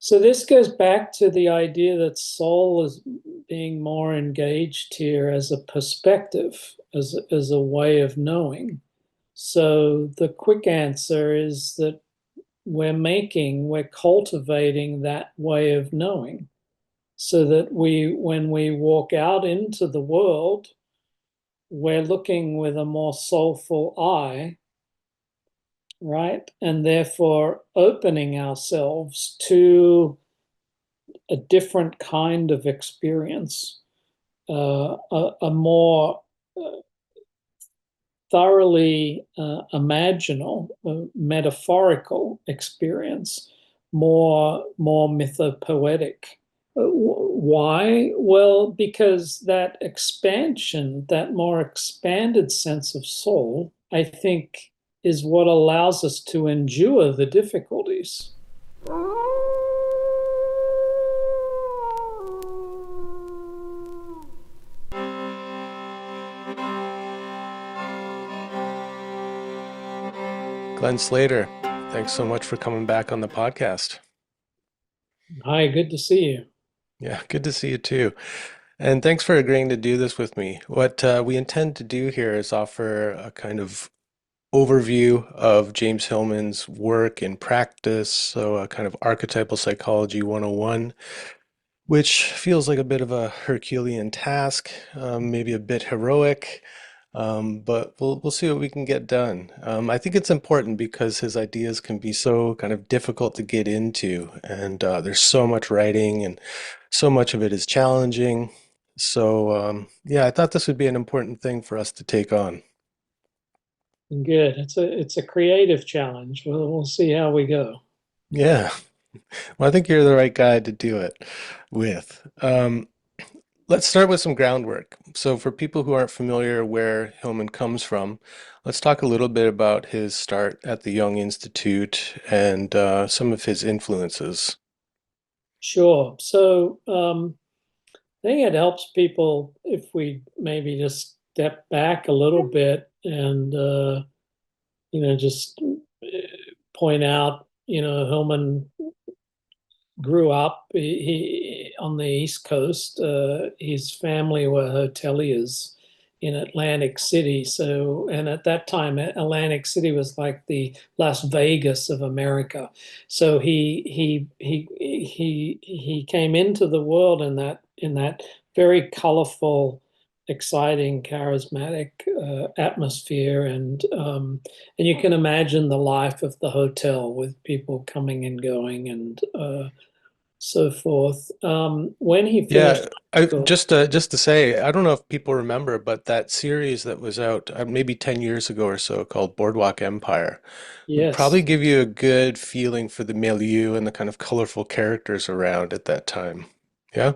So this goes back to the idea that soul is being more engaged here as a perspective, as a way of knowing. So the quick answer is that we're cultivating that way of knowing so that when we walk out into the world, we're looking with a more soulful eye, right? And therefore opening ourselves to a different kind of experience, a more thoroughly imaginal, metaphorical experience, more mythopoetic. Why? Well, because that expansion, that more expanded sense of soul, I think, is what allows us to endure the difficulties. Glen Slater, thanks so much for coming back on the podcast. Hi, good to see you. Yeah, good to see you too. And thanks for agreeing to do this with me. What we intend to do here is offer a kind of overview of James Hillman's work in practice, so a kind of archetypal psychology 101, which feels like a bit of a Herculean task, maybe a bit heroic, but we'll see what we can get done. I think it's important because his ideas can be so kind of difficult to get into, and there's so much writing, and so much of it is challenging. So yeah, I thought this would be an important thing for us to take on. Good. It's a creative challenge. We'll see how we go. Yeah, well, I think you're the right guy to do it with. Let's start with some groundwork. So, for people who aren't familiar where Hillman comes from, let's talk a little bit about his start at the Jung Institute and some of his influences. Sure. So I think it helps people if we maybe just step back a little bit and just point out, Hillman grew up on the East Coast. His family were hoteliers in Atlantic City. So, and at that time, Atlantic City was like the Las Vegas of America. So he came into the world in that very colorful, exciting, charismatic atmosphere, and you can imagine the life of the hotel with people coming and going and so forth. When he finished Yeah, school, just to say, I don't know if people remember, but that series that was out maybe 10 years ago or so called Boardwalk Empire would probably yes, give you a good feeling for the milieu and the kind of colorful characters around at that time. Yeah?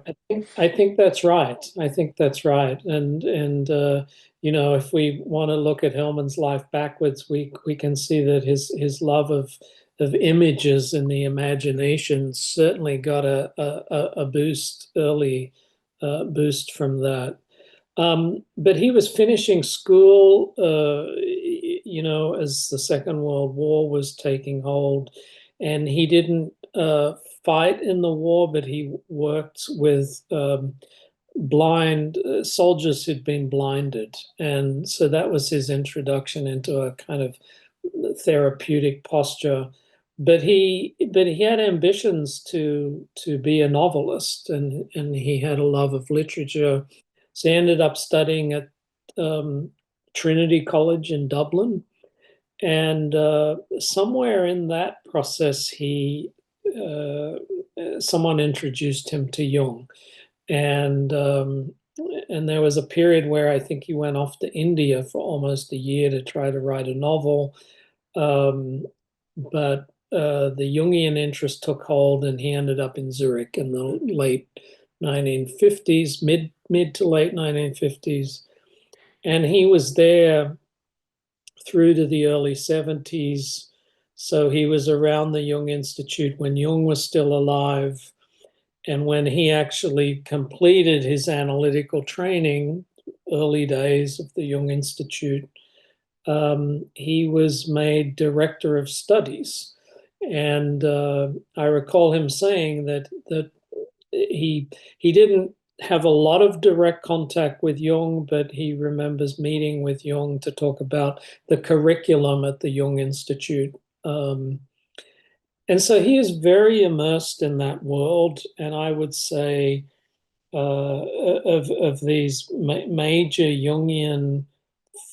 I think that's right. I think that's right. And if we want to look at Hellman's life backwards, we can see that his love of images and the imagination certainly got a boost early, boost from that. But he was finishing school, as the Second World War was taking hold, and he didn't fight in the war, but he worked with blind soldiers who'd been blinded, and so that was his introduction into a kind of therapeutic posture. But he had ambitions to be a novelist, and he had a love of literature. So he ended up studying at um, Trinity College in Dublin, and somewhere in that process, he someone introduced him to Jung, and and there was a period where I think he went off to India for almost a year to try to write a novel. But the Jungian interest took hold, and he ended up in Zurich in the late 1950s, mid to late 1950s, and he was there through to the early 70s. So he was around the Jung Institute when Jung was still alive. And when he actually completed his analytical training, early days of the Jung Institute, he was made director of studies. And I recall him saying that he didn't have a lot of direct contact with Jung, but he remembers meeting with Jung to talk about the curriculum at the Jung Institute. Um, and so he is very immersed in that world. And I would say of these major Jungian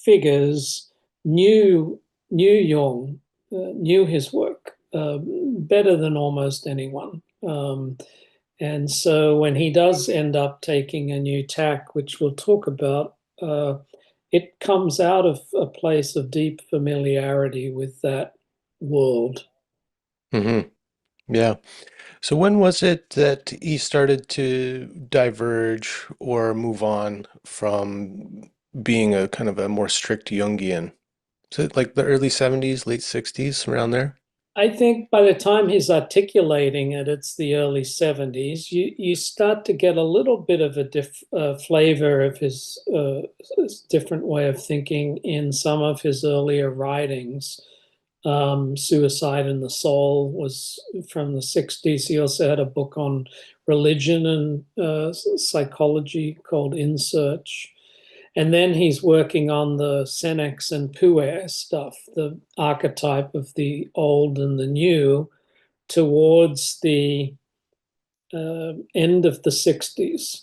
figures knew Jung, knew his work better than almost anyone. And so when he does end up taking a new tack, which we'll talk about, it comes out of a place of deep familiarity with that world. Hmm. Yeah. So when was it that he started to diverge or move on from being a kind of a more strict Jungian? Is it like the early 70s, late 60s, around there? I think by the time he's articulating it, it's the early 70s. You start to get a little bit of a flavor of his different way of thinking in some of his earlier writings. Suicide and the Soul was from the 60s. He also had a book on religion and psychology called In Search. And then he's working on the Senex and Puer stuff, the archetype of the old and the new, towards the end of the 60s.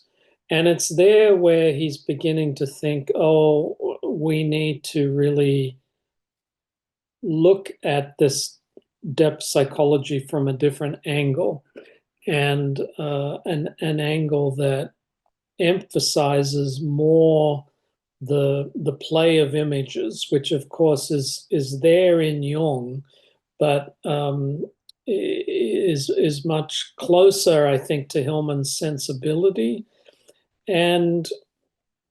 And it's there where he's beginning to think, oh, we need to really look at this depth psychology from a different angle, and an angle that emphasizes more the play of images, which of course is there in Jung, but is much closer, I think, to Hillman's sensibility. And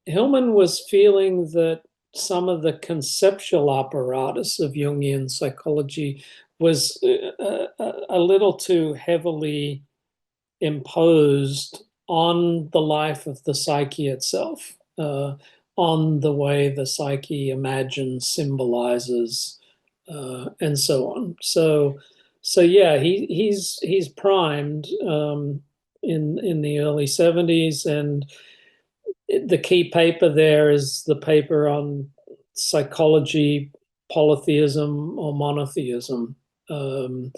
Hillman was feeling that some of the conceptual apparatus of Jungian psychology was a little too heavily imposed on the life of the psyche itself, on the way the psyche imagines, symbolizes, and so on. So yeah, he's primed in the early 70s, and the key paper there is the paper on psychology, polytheism or monotheism. Um,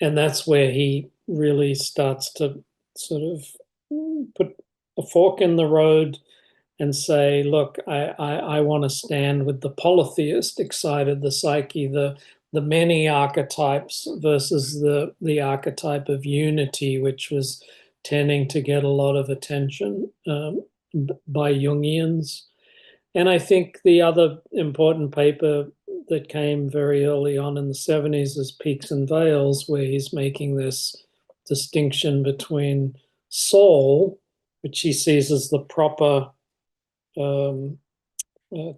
and that's where he really starts to sort of put a fork in the road and say, look, I want to stand with the polytheistic side of the psyche, the many archetypes versus the archetype of unity, which was tending to get a lot of attention by Jungians. And I think the other important paper that came very early on in the 70s is Peaks and Veils, where he's making this distinction between soul, which he sees as the proper um,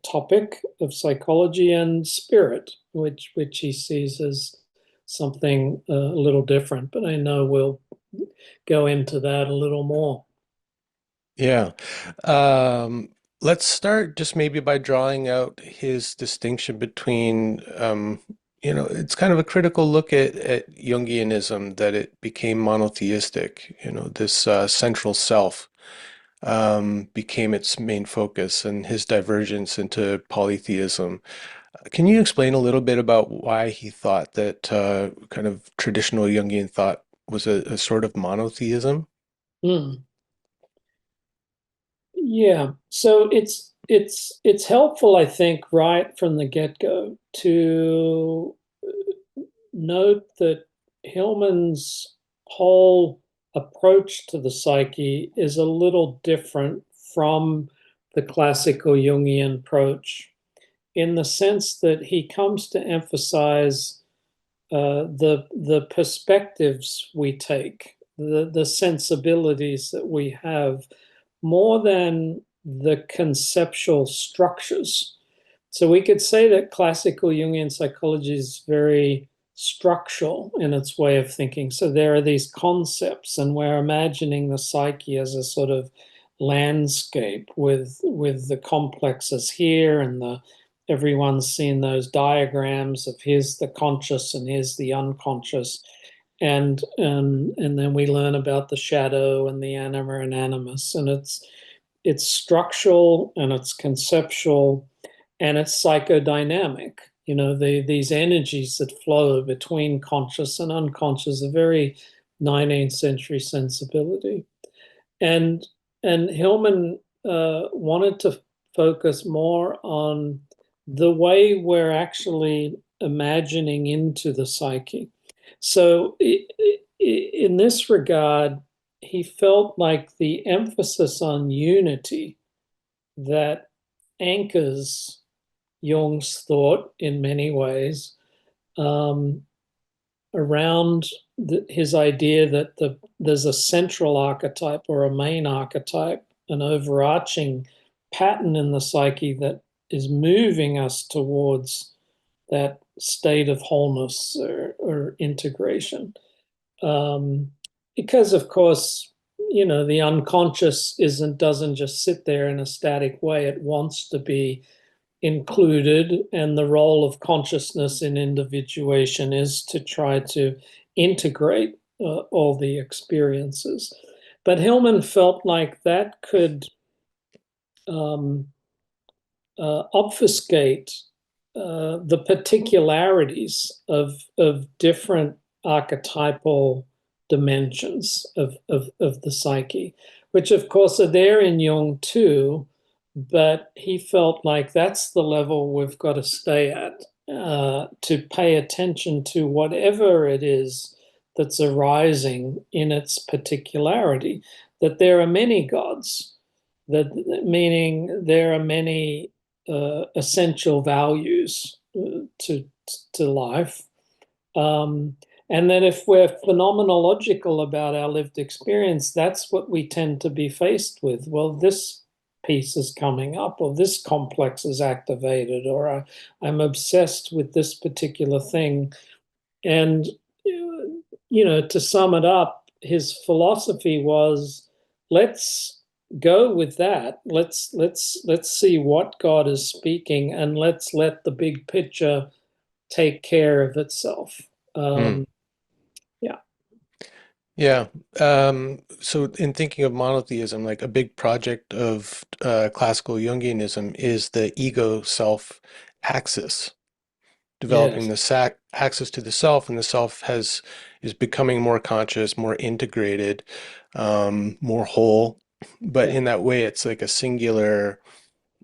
topic of psychology, and spirit, which he sees as something a little different. But I know we'll go into that a little more. Yeah. Um, let's start just maybe by drawing out his distinction between, it's kind of a critical look at Jungianism that it became monotheistic. This central self became its main focus and his divergence into polytheism. Can you explain a little bit about why he thought that kind of traditional Jungian thought was a sort of monotheism? Mm. Yeah, so it's helpful, I think, right from the get-go to note that Hillman's whole approach to the psyche is a little different from the classical Jungian approach in the sense that he comes to emphasize the perspectives we take, the sensibilities that we have, more than the conceptual structures. So we could say that classical Jungian psychology is very structural in its way of thinking. So there are these concepts, and we're imagining the psyche as a sort of landscape with the complexes here and everyone's seen those diagrams of here's the conscious and here's the unconscious. And then we learn about the shadow and the anima and animus. And it's structural and it's conceptual and it's psychodynamic. These energies that flow between conscious and unconscious, a very 19th century sensibility. And and Hillman wanted to focus more on the way we're actually imagining into the psyche. So in this regard, he felt like the emphasis on unity that anchors Jung's thought in many ways, um, around his idea that there's a central archetype or a main archetype, an overarching pattern in the psyche that is moving us towards that state of wholeness or integration. Because of course, the unconscious doesn't just sit there in a static way. It wants to be included, and the role of consciousness in individuation is to try to integrate all the experiences. But Hillman felt like that could um, obfuscate the particularities of different archetypal dimensions of the psyche, which of course are there in Jung too, but he felt like that's the level we've got to stay at, to pay attention to whatever it is that's arising in its particularity, that there are many gods, that meaning there are many essential values to life. Um, and that if we're phenomenological about our lived experience, that's what we tend to be faced with. Well, this piece is coming up, or this complex is activated, or I'm obsessed with this particular thing. And, to sum it up, his philosophy was, let's go with that. Let's see what God is speaking, and let's let the big picture take care of itself. Hmm. Yeah. Yeah. So in thinking of monotheism, like a big project of classical Jungianism is the ego self axis, developing Yes. the axis to the self, and the self is becoming more conscious, more integrated, more whole. But Yeah. in that way, it's like a singular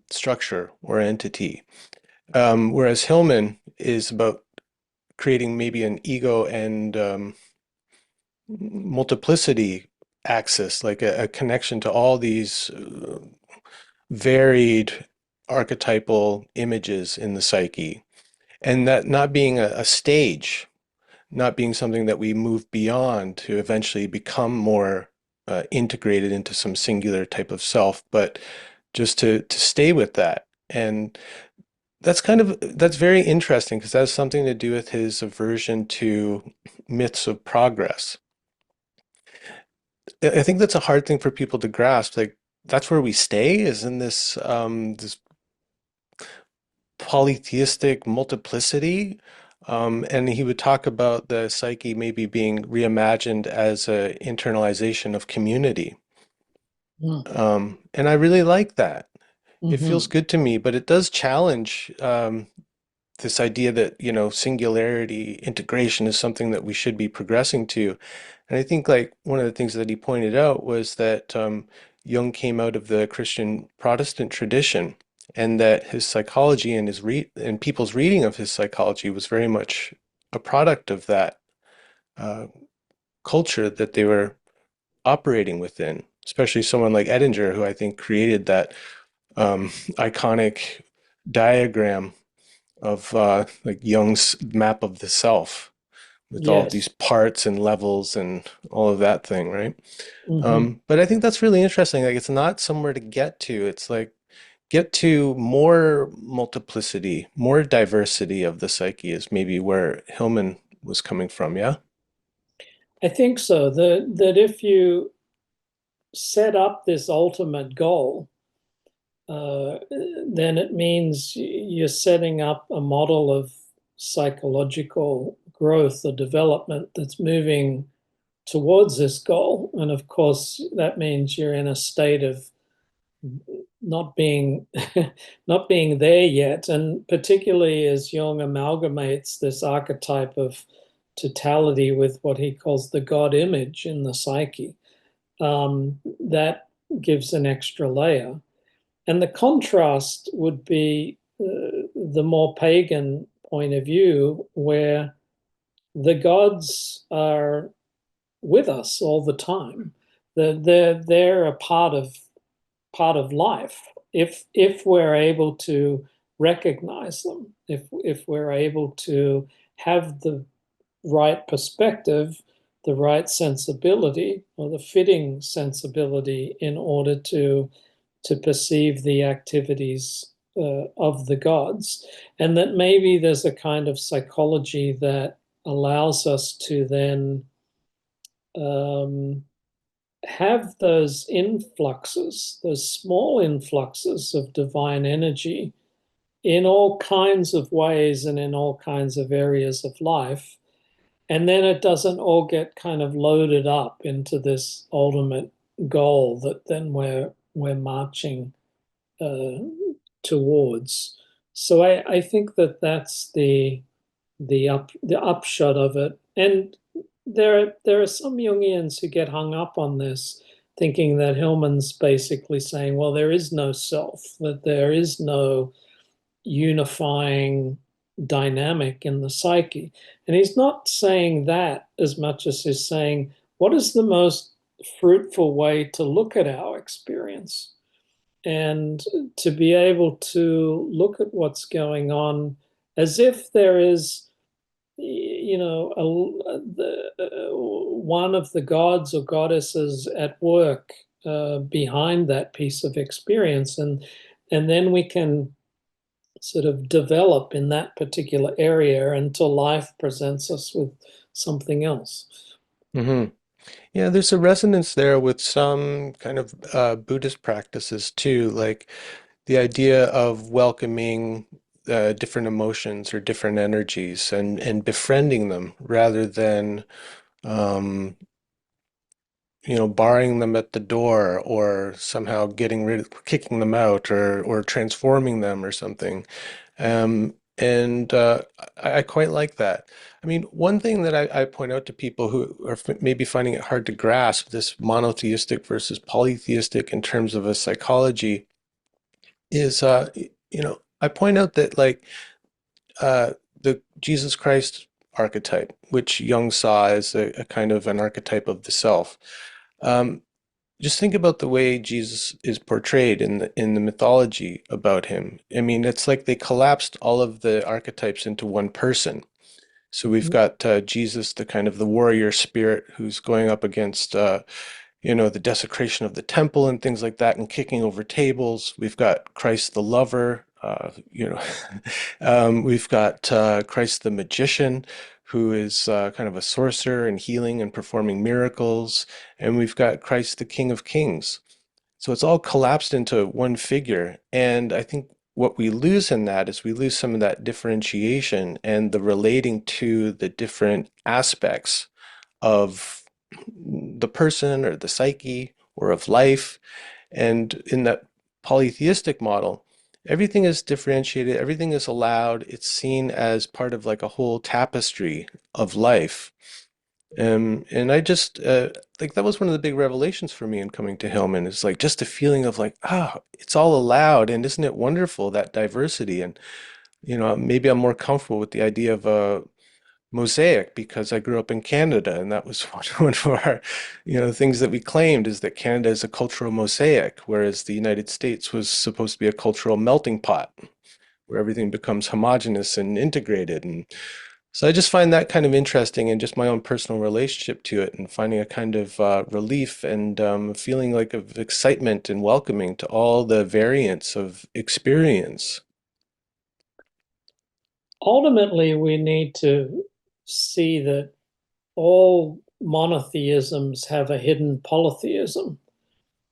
structure or entity. Whereas Hillman is about creating maybe an ego and multiplicity axis, like a connection to all these varied archetypal images in the psyche, and that not being a stage, not being something that we move beyond to eventually become more integrated into some singular type of self, but just to stay with that. And that's very interesting because that has something to do with his aversion to myths of progress. I think that's a hard thing for people to grasp. Like that's where we stay is in this polytheistic multiplicity. And he would talk about the psyche maybe being reimagined as a internalization of community. And I really like that. It feels Mm-hmm. good to me, but it does challenge this idea that, singularity, integration is something that we should be progressing to. And I think like one of the things that he pointed out was that Jung came out of the Christian Protestant tradition, and that his psychology and and people's reading of his psychology was very much a product of that uh, culture that they were operating within. Especially someone like Edinger, who I think created that iconic diagram of like Jung's map of the self with all of these Yes. parts and levels and all of that thing, right? Mm-hmm. But I think that's really interesting. Like it's not somewhere to get to. It's like get to more multiplicity, more diversity of the psyche is maybe where Hillman was coming from. Yeah. I think so. That if you set up this ultimate goal, then it means you're setting up a model of psychological growth or development that's moving towards this goal. And of course, that means you're in a state of not being not being there yet. And particularly as Jung amalgamates this archetype of totality with what he calls the God image in the psyche, that gives an extra layer. And the contrast would be the more pagan point of view, where the gods are with us all the time. They're a part of life. If we're able to recognize them, if we're able to have the right perspective, the right sensibility, or the fitting sensibility in order to perceive the activities of the gods, and that maybe there's a kind of psychology that allows us to then um, have those influxes, those small influxes of divine energy in all kinds of ways and in all kinds of areas of life. And then it doesn't all get kind of loaded up into this ultimate goal that then we're marching uh, towards. So I think that that's the upshot of it. And there are some Jungians who get hung up on this, thinking that Hillman's basically saying, well, there is no self, that there is no unifying dynamic in the psyche. And he's not saying that as much as he's saying, what is the most fruitful way to look at our experience? And to be able to look at what's going on as if there is, one of the gods or goddesses at work behind that piece of experience, and then we can sort of develop in that particular area until life presents us with something else. Hmm. Yeah, there's a resonance there with some kind of Buddhist practices too, like the idea of welcoming different emotions or different energies and befriending them rather than um, barring them at the door or somehow kicking them out or transforming them or something. And I quite like that. I mean, one thing that I point out to people who are maybe finding it hard to grasp this monotheistic versus polytheistic in terms of a psychology is, I point out that like uh, the Jesus Christ archetype, which Jung saw as a kind of an archetype of the self. Um, just think about the way Jesus is portrayed in the mythology about him. I mean, it's like they collapsed all of the archetypes into one person. So we've got Jesus, the kind of the warrior spirit who's going up against the desecration of the temple and things like that and kicking over tables. We've got Christ the lover, we've got Christ the magician, who is kind of a sorcerer and healing and performing miracles. And we've got Christ the King of Kings. So it's all collapsed into one figure. And I think what we lose in that is we lose some of that differentiation and the relating to the different aspects of the person or the psyche or of life. And in that polytheistic model, everything is differentiated, everything is allowed, it's seen as part of like a whole tapestry of life. And I just like that was one of the big revelations for me in coming to Hillman. It's like just a feeling of like, it's all allowed, and isn't it wonderful that diversity? And maybe I'm more comfortable with the idea of a mosaic because I grew up in Canada, and that was one of our, things that we claimed is that Canada is a cultural mosaic, whereas the United States was supposed to be a cultural melting pot where everything becomes homogenous and integrated. And so I just find that kind of interesting and just my own personal relationship to it and finding a kind of relief and feeling like of excitement and welcoming to all the variants of experience. Ultimately, we need to see that all monotheisms have a hidden polytheism.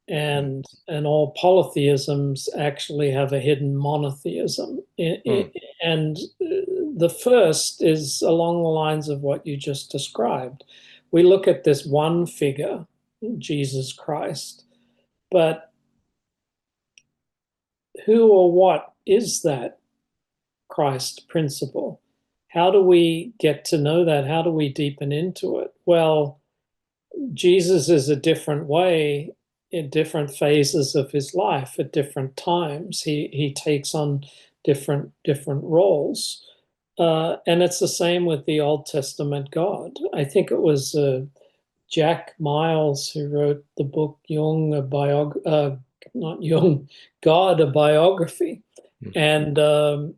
and all polytheisms actually have a hidden monotheism. Mm, And the first is along the lines of what you just described. We look at this one figure, Jesus Christ, but who or what is that Christ principle? How do we get to know that? How do we deepen into it? Well, Jesus is a different way in different phases of his life at different times. He takes on different roles, and it's the same with the Old Testament God. I think it was Jack Miles who wrote the book Jung, not Jung, God, a biography, mm,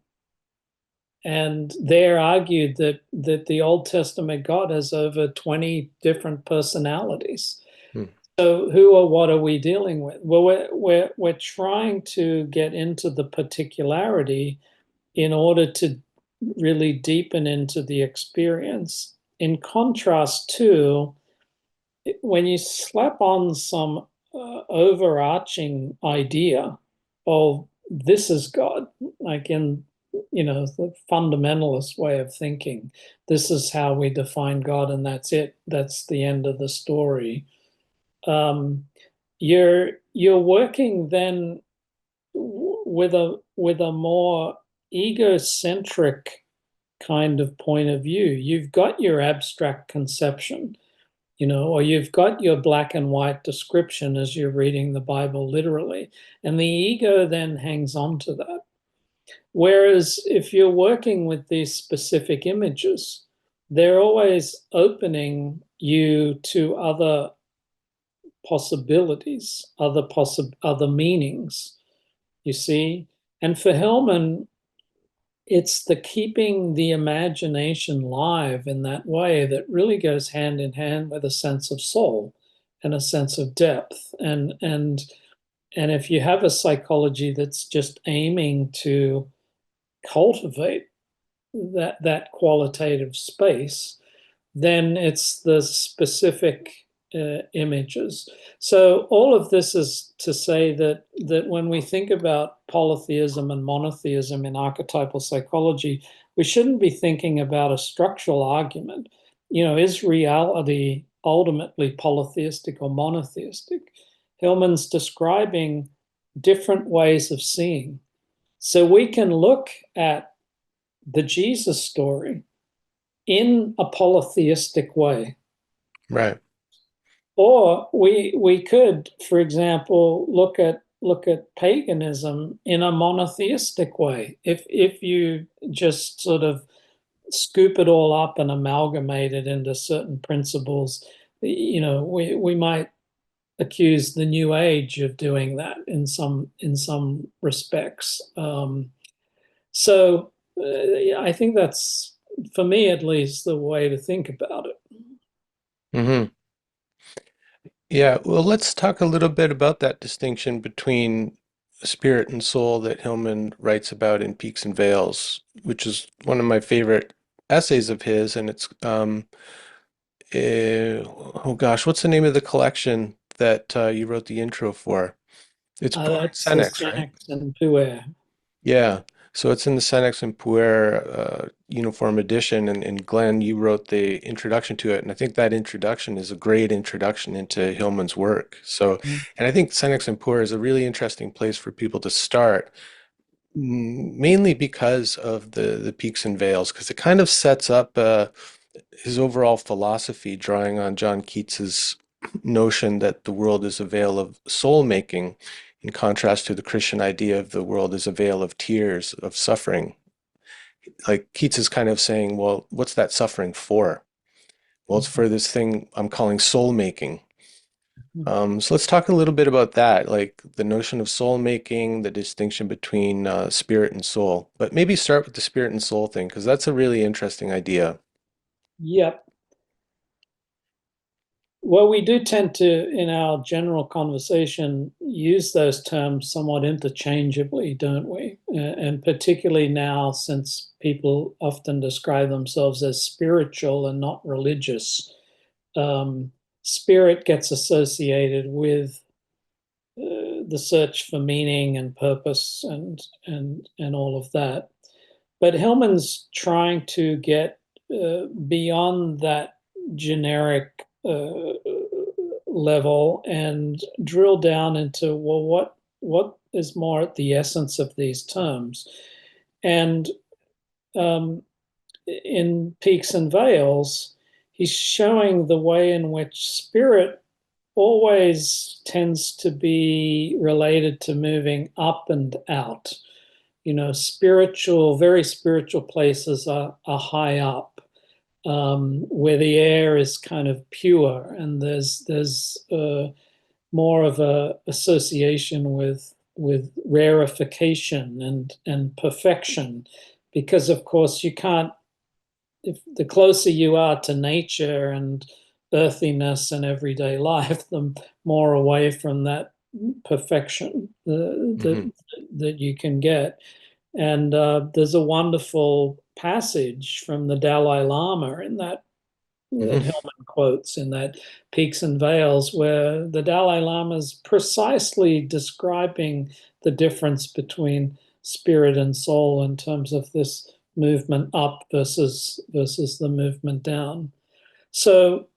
and there argued that the Old Testament God has over 20 different personalities. mm. So who or what are we dealing with? Well, we're trying to get into the particularity in order to really deepen into the experience. In contrast to when you slap on some overarching idea of this is God, like in the fundamentalist way of thinking, this is how we define God, and that's it. That's the end of the story. Um, you're working then with a more egocentric kind of point of view. You've got your abstract conception, or you've got your black and white description as you're reading the Bible literally, and the ego then hangs on to that. Whereas if you're working with these specific images, they're always opening you to other possibilities, other meanings, you see. And for Hillman, it's the keeping the imagination live in that way that really goes hand in hand with a sense of soul and a sense of depth. And if you have a psychology that's just aiming to cultivate that qualitative space, then it's the specific images. So all of this is to say that when we think about polytheism and monotheism in archetypal psychology, we shouldn't be thinking about a structural argument. Is reality ultimately polytheistic or monotheistic? Hillman's describing different ways of seeing. So we can look at the Jesus story in a polytheistic way. Right. Or we could, for example, look at paganism in a monotheistic way. If you just sort of scoop it all up and amalgamate it into certain principles, we might accuse the New Age of doing that in some respects. So I think that's, for me at least, the way to think about it. Hmm. Yeah, well, let's talk a little bit about that distinction between spirit and soul that Hillman writes about in Peaks and Veils, which is one of my favorite essays of his, and it's oh gosh, what's the name of the collection that you wrote the intro for? It's That's the Senex, right? Senex and Puer. Yeah. So it's in the Senex and Puer uniform edition, and Glenn, you wrote the introduction to it, and I think that introduction is a great introduction into Hillman's work. So, and I think Senex and Puer is a really interesting place for people to start, mainly because of the peaks and veils, because it kind of sets up his overall philosophy, drawing on John Keats's notion that the world is a veil of soul making, in contrast to the Christian idea of the world as a veil of tears, of suffering. Like Keats is kind of saying, well, what's that suffering for? Well, it's for this thing I'm calling soul making. So let's talk a little bit about that, like the notion of soul making, the distinction between spirit and soul. But maybe start with the spirit and soul thing, because that's a really interesting idea. Yep. Well, we do tend to, in our general conversation, use those terms somewhat interchangeably, don't we? And particularly now, since people often describe themselves as spiritual and not religious, um, spirit gets associated with the search for meaning and purpose and all of that. But Hillman's trying to get beyond that generic level and drill down into, well, what is more at the essence of these terms? And um, in Peaks and Veils, he's showing the way in which spirit always tends to be related to moving up and out. Spiritual, very spiritual places are high up, where the air is kind of pure, and there's more of a association with rarefication and perfection, because of course you can't. If the closer you are to nature and earthiness and everyday life, the more away from that perfection Hmm. that you can get. And there's a wonderful passage from the Dalai Lama in that Hmm. Hillman quotes in that Peaks and Veils, where the Dalai Lama is precisely describing the difference between spirit and soul in terms of this movement up versus the movement down. So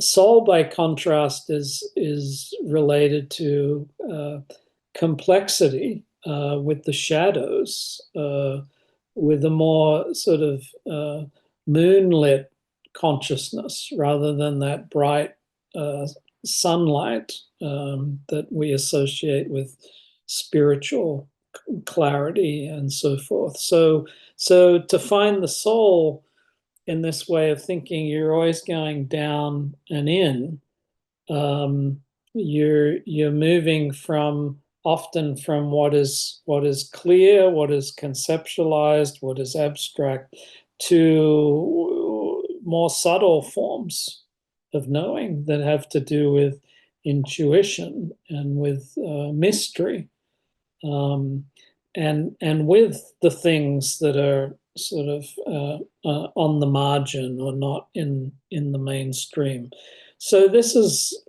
soul, by contrast, is related to complexity with the shadows, with a more sort of moonlit consciousness rather than that bright uh, sunlight that we associate with spiritual clarity and so forth. So to find the soul in this way of thinking, you're always going down and in. Um, you're moving from often from what is clear, what is conceptualized, what is abstract, to more subtle forms of knowing that have to do with intuition and with mystery, um, and with the things that are sort of on the margin or not in the mainstream. So this is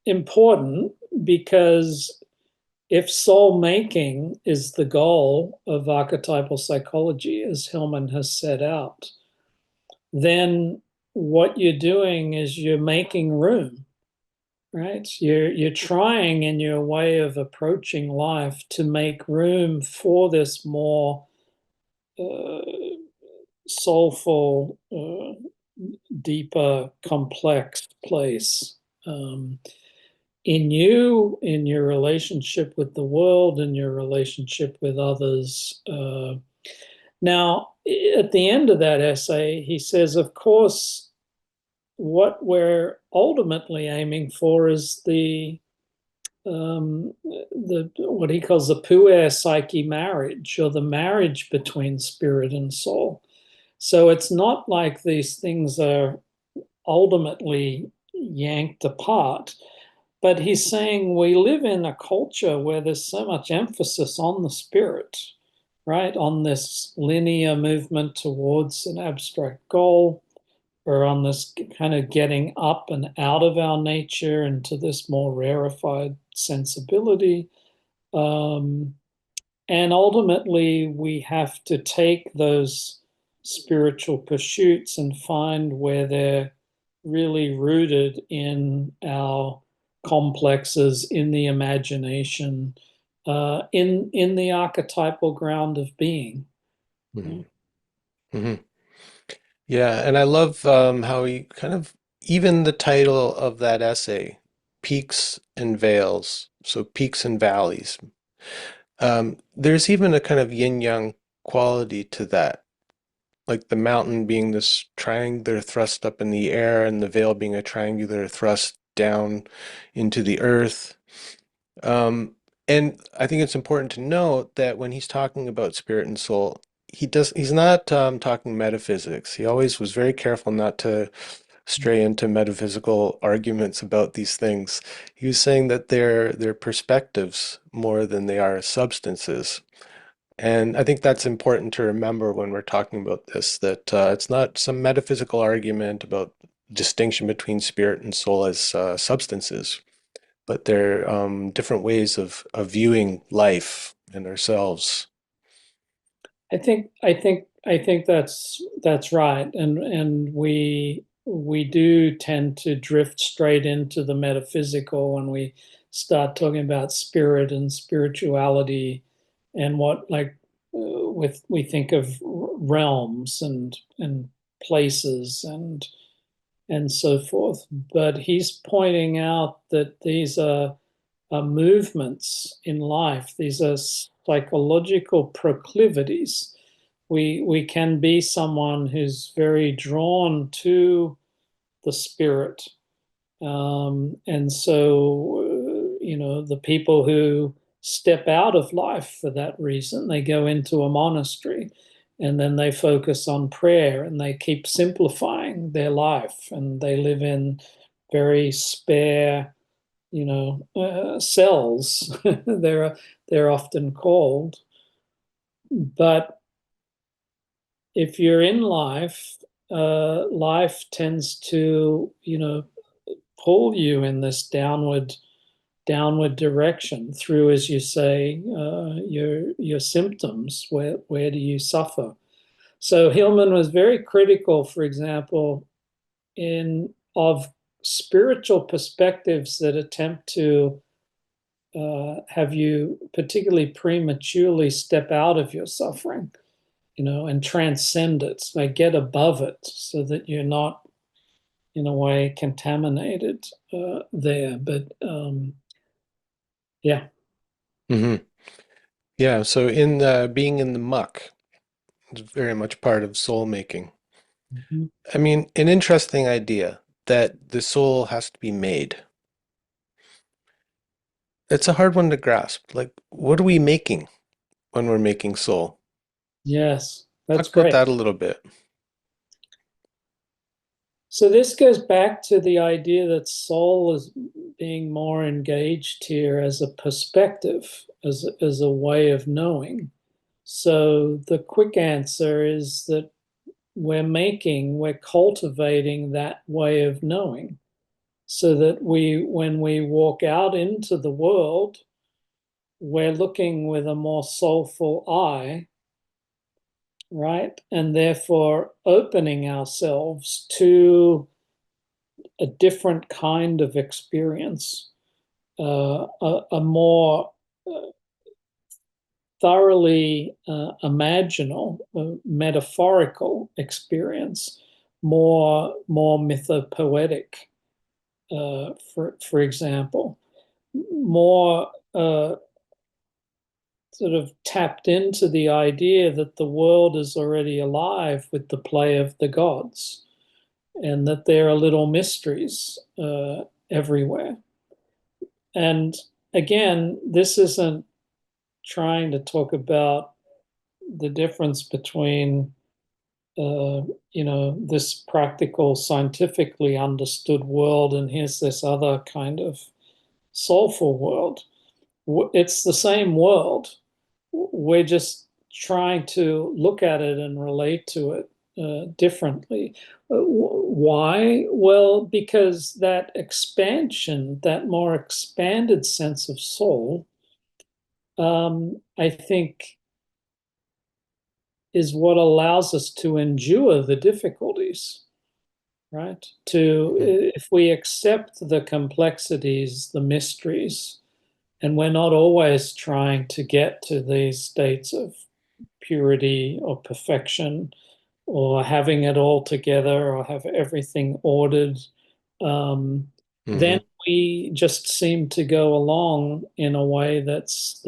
important because if soul making is the goal of archetypal psychology, as Hillman has set out, then what you're doing is you're making room, right? You're trying in your way of approaching life to make room for this more uh, soulful, deeper, complex place. In you, in your relationship with the world, in your relationship with others. Now, at the end of that essay, he says, of course, what we're ultimately aiming for is the what he calls the Puer psyche marriage, or the marriage between spirit and soul. So it's not like these things are ultimately yanked apart. But he's saying we live in a culture where there's so much emphasis on the spirit, right? On this linear movement towards an abstract goal, or on this kind of getting up and out of our nature into this more rarefied sensibility. Um, and ultimately, we have to take those spiritual pursuits and find where they're really rooted in our complexes, in the imagination, in the archetypal ground of being. Hmm. Hmm. Yeah, and I love how he kind of, even the title of that essay, Peaks and Vales, so peaks and valleys. There's even a kind of yin-yang quality to that, like the mountain being this triangular thrust up in the air and the vale being a triangular thrust down into the earth. Um, and I think it's important to note that when he's talking about spirit and soul, he's not talking metaphysics. He always was very careful not to stray into metaphysical arguments about these things. He was saying that they're perspectives more than they are substances. And I think that's important to remember when we're talking about this, that it's not some metaphysical argument about distinction between spirit and soul as substances, but they're different ways of viewing life and ourselves. I think that's right, and we do tend to drift straight into the metaphysical when we start talking about spirit and spirituality, and what like with we think of realms and places and so forth. But he's pointing out that these are movements in life. These are psychological proclivities. We can be someone who's very drawn to the spirit, and so the people who step out of life for that reason, they go into a monastery, and then they focus on prayer, and they keep simplifying their life, and they live in very spare cells. they're often called. But if you're in life, life tends to pull you in this downward direction through, as you say, your symptoms. Where do you suffer? So Hillman was very critical, for example, in of spiritual perspectives that attempt to have you particularly prematurely step out of your suffering, and transcend it, like get above it, so that you're not, in a way, contaminated there. But yeah. Hmm. Yeah, so in being in the muck is very much part of soul making. Mhm. I mean, an interesting idea that the soul has to be made. It's a hard one to grasp. Like, what are we making when we're making soul? Yes, Talk that's about great. that a little bit. So this goes back to the idea that soul is being more engaged here as a perspective, as a way of knowing. So the quick answer is that we're cultivating that way of knowing, so that when we walk out into the world, we're looking with a more soulful eye, right? And therefore opening ourselves to a different kind of experience, a more thoroughly imaginal, metaphorical experience, more mythopoetic, for example, more sort of tapped into the idea that the world is already alive with the play of the gods, and that there are little mysteries everywhere. And again, this isn't trying to talk about the difference between this practical, scientifically understood world, and here's this other kind of soulful world. It's the same world. We're just trying to look at it and relate to it differently. Why? Well, because that expansion, that more expanded sense of soul, I think, is what allows us to endure the difficulties, right? Mhm. If we accept the complexities, the mysteries, and we're not always trying to get to these states of purity or perfection, or having it all together, or have everything ordered, um, then Hmm. we just seem to go along in a way that's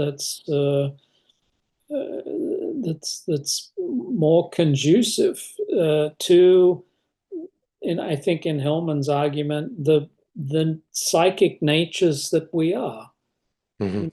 more conducive to, and I think in Hellman's argument, the psychic natures that we are. Hmm.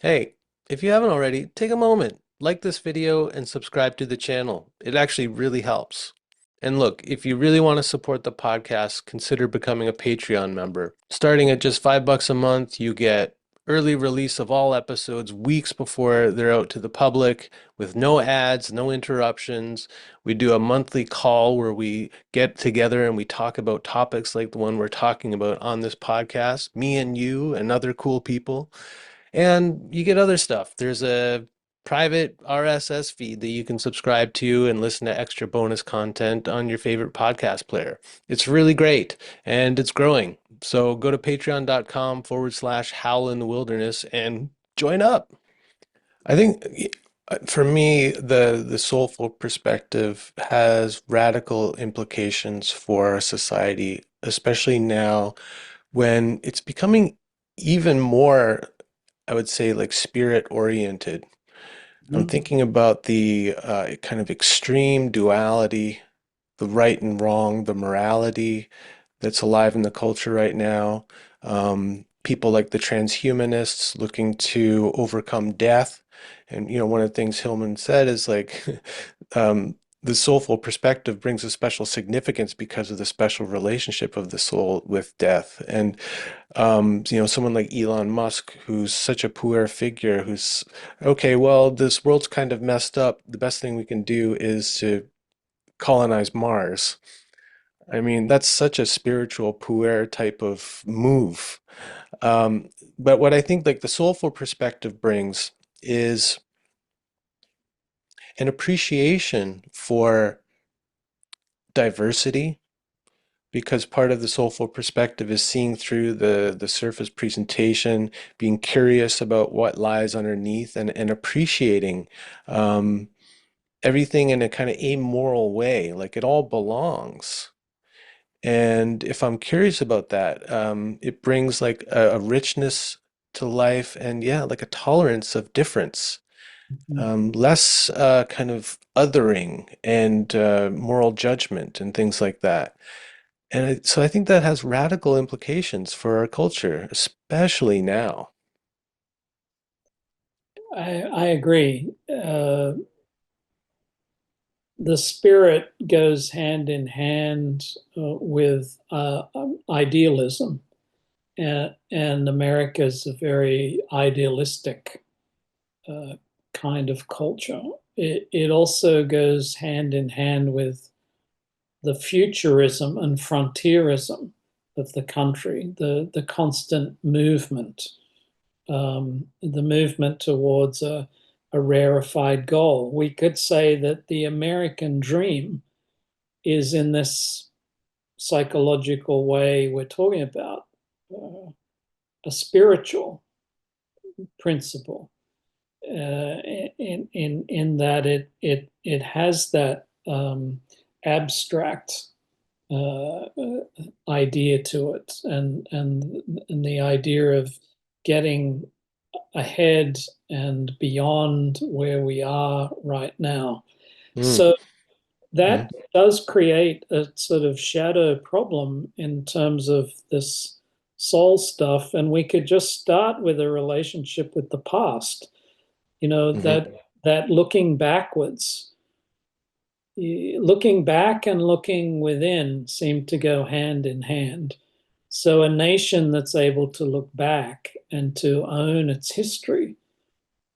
Hey, if you haven't already, take a moment, like this video and subscribe to the channel. It actually really helps. And look, if you really want to support the podcast, consider becoming a Patreon member. Starting at just $5 a month, you get early release of all episodes weeks before they're out to the public with no ads, no interruptions. We do a monthly call where we get together and we talk about topics like the one we're talking about on this podcast, me and you and other cool people. And you get other stuff. There's a private RSS feed that you can subscribe to and listen to extra bonus content on your favorite podcast player. It's really great and it's growing. So go to patreon.com/howl in the wilderness and join up. I think for me, the soulful perspective has radical implications for our society, especially now when it's becoming even more, I would say, like spirit oriented. I'm Mhm. thinking about the kind of extreme duality, the right and wrong, the morality that's alive in the culture right now. People like the transhumanists looking to overcome death. And, one of the things Hillman said is like, the soulful perspective brings a special significance because of the special relationship of the soul with death. And someone like Elon Musk, who's such a Puer figure, who's okay, well, this world's kind of messed up. The best thing we can do is to colonize Mars. I mean, that's such a spiritual Puer type of move. But what I think like the soulful perspective brings is an appreciation for diversity, because part of the soulful perspective is seeing through the surface presentation, being curious about what lies underneath, and appreciating everything in a kind of amoral way, like it all belongs. And if I'm curious about that, it brings like a richness to life, and yeah, like a tolerance of difference, less kind of othering and moral judgment and things like that. And so I think that has radical implications for our culture, especially now. I agree. The spirit goes hand in hand with idealism, and America's a very idealistic uh, kind of culture. It also goes hand in hand with the futurism and frontierism of the country, the constant movement, the movement towards a rarefied goal. We could say that the American dream is in this psychological way we're talking about, a spiritual principle, in that it has that abstract idea to it, and the idea of getting ahead and beyond where we are right now. Mm, So mm, that does create a sort of shadow problem in terms of this soul stuff. And we could just start with a relationship with the past, mhm, that looking back and looking within seem to go hand in hand. So a nation that's able to look back and to own its history,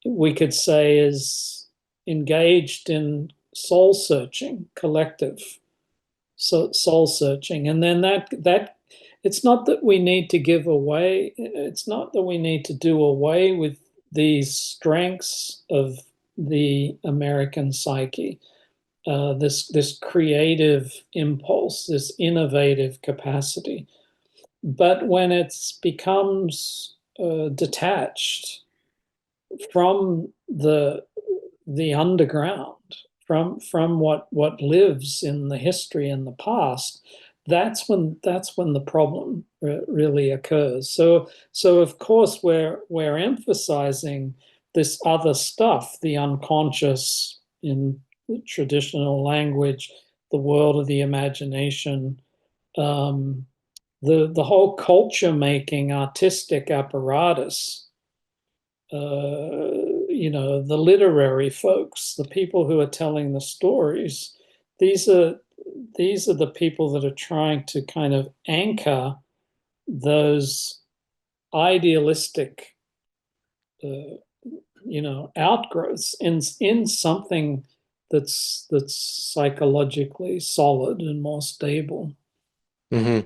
we could say, is engaged in soul searching, collective soul searching. And then that it's not that we need to give away, it's not that we need to do away with these strengths of the American psyche, this creative impulse, this innovative capacity. But when it becomes detached from the underground, from what lives in the history in the past, that's when the problem really occurs. So of course we're emphasizing this other stuff, the unconscious in traditional language, the world of the imagination, um, the whole culture making artistic apparatus, the literary folks, the people who are telling the stories. These are these are the people that are trying to kind of anchor those idealistic uh, outgrowths in something that's psychologically solid and more stable. Hmm.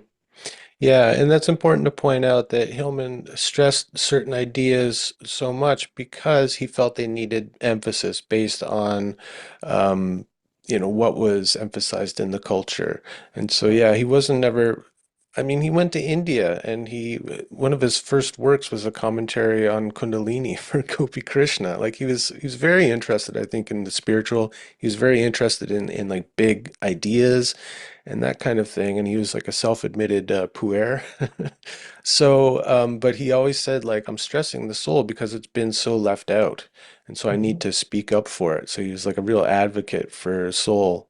Yeah, and that's important to point out that Hillman stressed certain ideas so much because he felt they needed emphasis based on, um, what was emphasized in the culture. And so, yeah, he wasn't ever, I mean, he went to India and one of his first works was a commentary on Kundalini for Gopi Krishna. Like he was very interested, I think, in the spiritual. He was very interested in like big ideas and that kind of thing. And he was like a self-admitted puer. So, but he always said, like, I'm stressing the soul because it's been so left out. And so I need Mhm. to speak up for it. So he was like a real advocate for soul.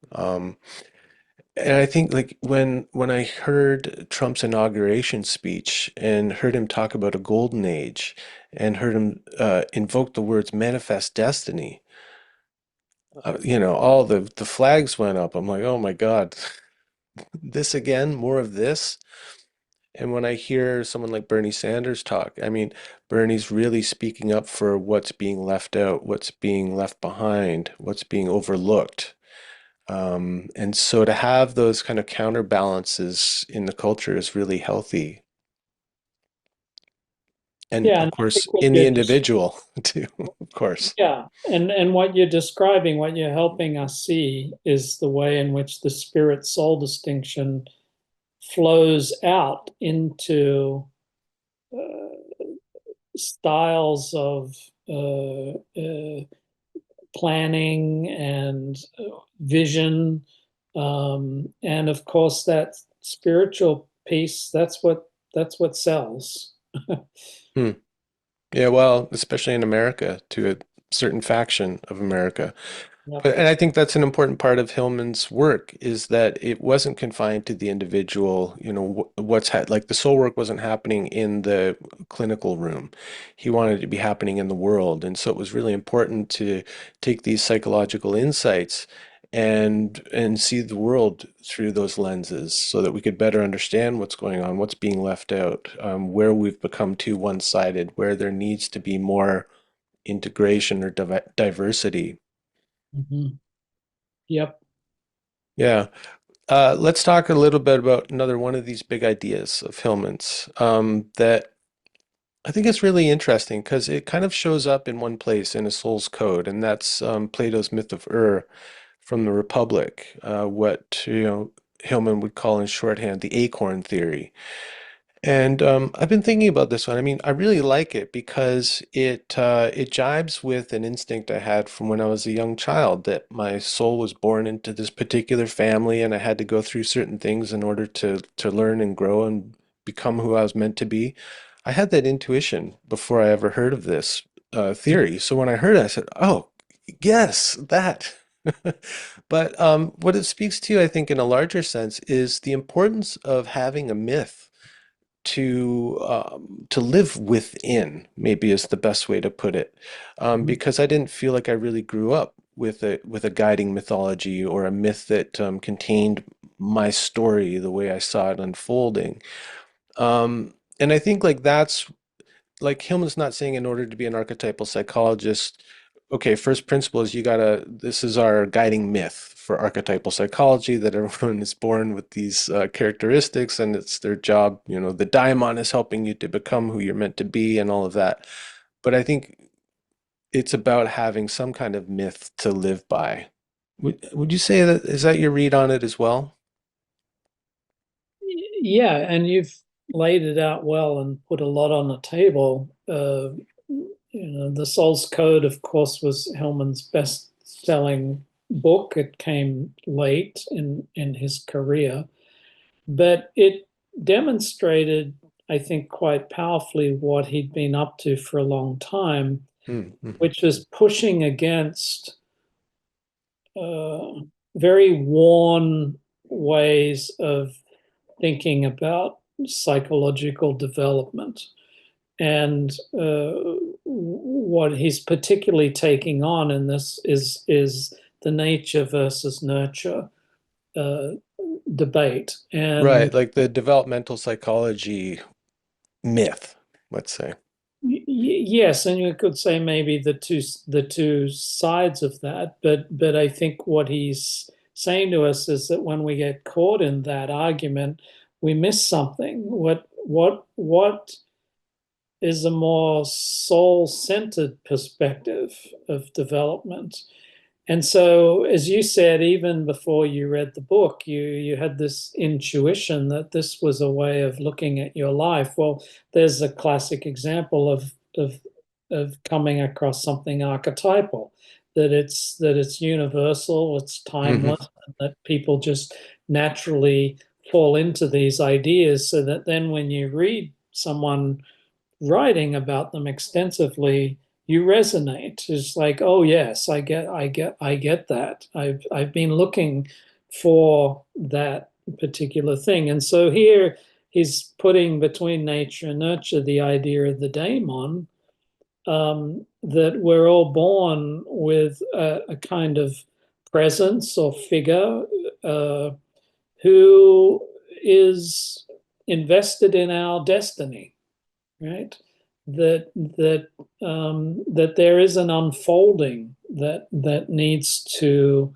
And I think like when I heard Trump's inauguration speech and heard him talk about a golden age and heard him invoke the words manifest destiny, all the flags went up. I'm like, oh my God, this again, more of this. And when I hear someone like Bernie Sanders talk, I mean, Bernie's really speaking up for what's being left out, what's being left behind, what's being overlooked. And so to have those kind of counterbalances in the culture is really healthy. And Yeah, of and I course, think what in the you're just individual too, of course. yeah, and what you're describing, what you're helping us see is the way in which the spirit soul distinction flows out into styles of planning and vision, and of course that spiritual piece. That's what sells. Hmm. Yeah, well, especially in America, to a certain faction of America. Yep. But and I think that's an important part of Hillman's work is that it wasn't confined to the individual, what's like the soul work wasn't happening in the clinical room. He wanted it to be happening in the world. And so it was really important to take these psychological insights and see the world through those lenses so that we could better understand what's going on, what's being left out, where we've become too one-sided, where there needs to be more integration or diversity. Mhm. Yep. Yeah. Let's talk a little bit about another one of these big ideas of Hillman's that I think is really interesting because it kind of shows up in one place in a soul's code, and that's Plato's Myth of Ur from the Republic, what Hillman would call in shorthand the Acorn Theory. And I've been thinking about this one. I mean, I really like it because it jibes with an instinct I had from when I was a young child that my soul was born into this particular family, and I had to go through certain things in order to learn and grow and become who I was meant to be. I had that intuition before I ever heard of this theory. So when I heard it, I said, "Oh, yes, that." But what it speaks to, I think, in a larger sense, is the importance of having a myth to live within, maybe is the best way to put it, Mhm. because I didn't feel like I really grew up with a guiding mythology or a myth that contained my story the way I saw it unfolding. And I think like that's like Hillman's not saying in order to be an archetypal psychologist, okay, first principle is this is our guiding myth for archetypal psychology that everyone is born with these characteristics and it's their job, the daimon is helping you to become who you're meant to be and all of that. But I think it's about having some kind of myth to live by. Would you say that is that your read on it as well? Yeah, and you've laid it out well and put a lot on the table. The Soul's Code, of course, was Hellman's best-selling book. It came late in his career, but it demonstrated, I think, quite powerfully what he'd been up to for a long time, Mm-hmm. which is pushing against uh, very worn ways of thinking about psychological development. And what he's particularly taking on in this is the nature versus nurture uh, debate. And Right, like the developmental psychology myth, let's say. Yes, and you could say maybe the two sides of that, but I think what he's saying to us is that when we get caught in that argument, we miss something. What is a more soul-centered perspective of development? And so, as you said, even before you read the book, you had this intuition that this was a way of looking at your life. Well, there's a classic example of coming across something archetypal, that it's universal, it's Hmm. timeless, and that people just naturally fall into these ideas, so that then when you read someone writing about them extensively, you resonate. It's like, oh yes, I get that. I've been looking for that particular thing. And so here he's putting between nature and nurture the idea of the daemon, that we're all born with a kind of presence or figure, uh, who is invested in our destiny, right? That there is an unfolding that needs to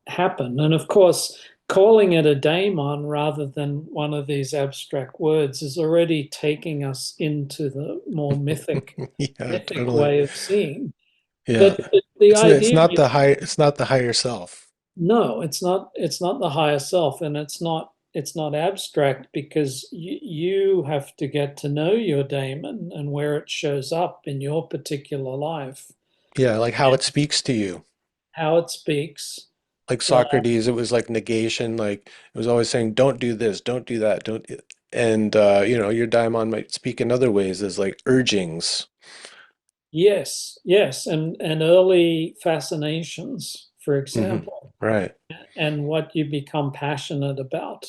happen. And of course, calling it a daemon rather than one of these abstract words is already taking us into the more mythic Yeah, mythic totally. way of seeing. Yeah. But the It's idea, not the high, it's not the higher self. no, it's not the higher self, and it's not abstract, because you have to get to know your daemon and where it shows up in your particular life, Yeah, like how it speaks to you. how it speaks. Like Uh, Socrates, it was like negation, like it was always saying, don't do this, don't do that, don't. And your daimon might speak in other ways as like urgings. yes, yes, and early fascinations, for Hmm. example, Right. and what you become passionate about.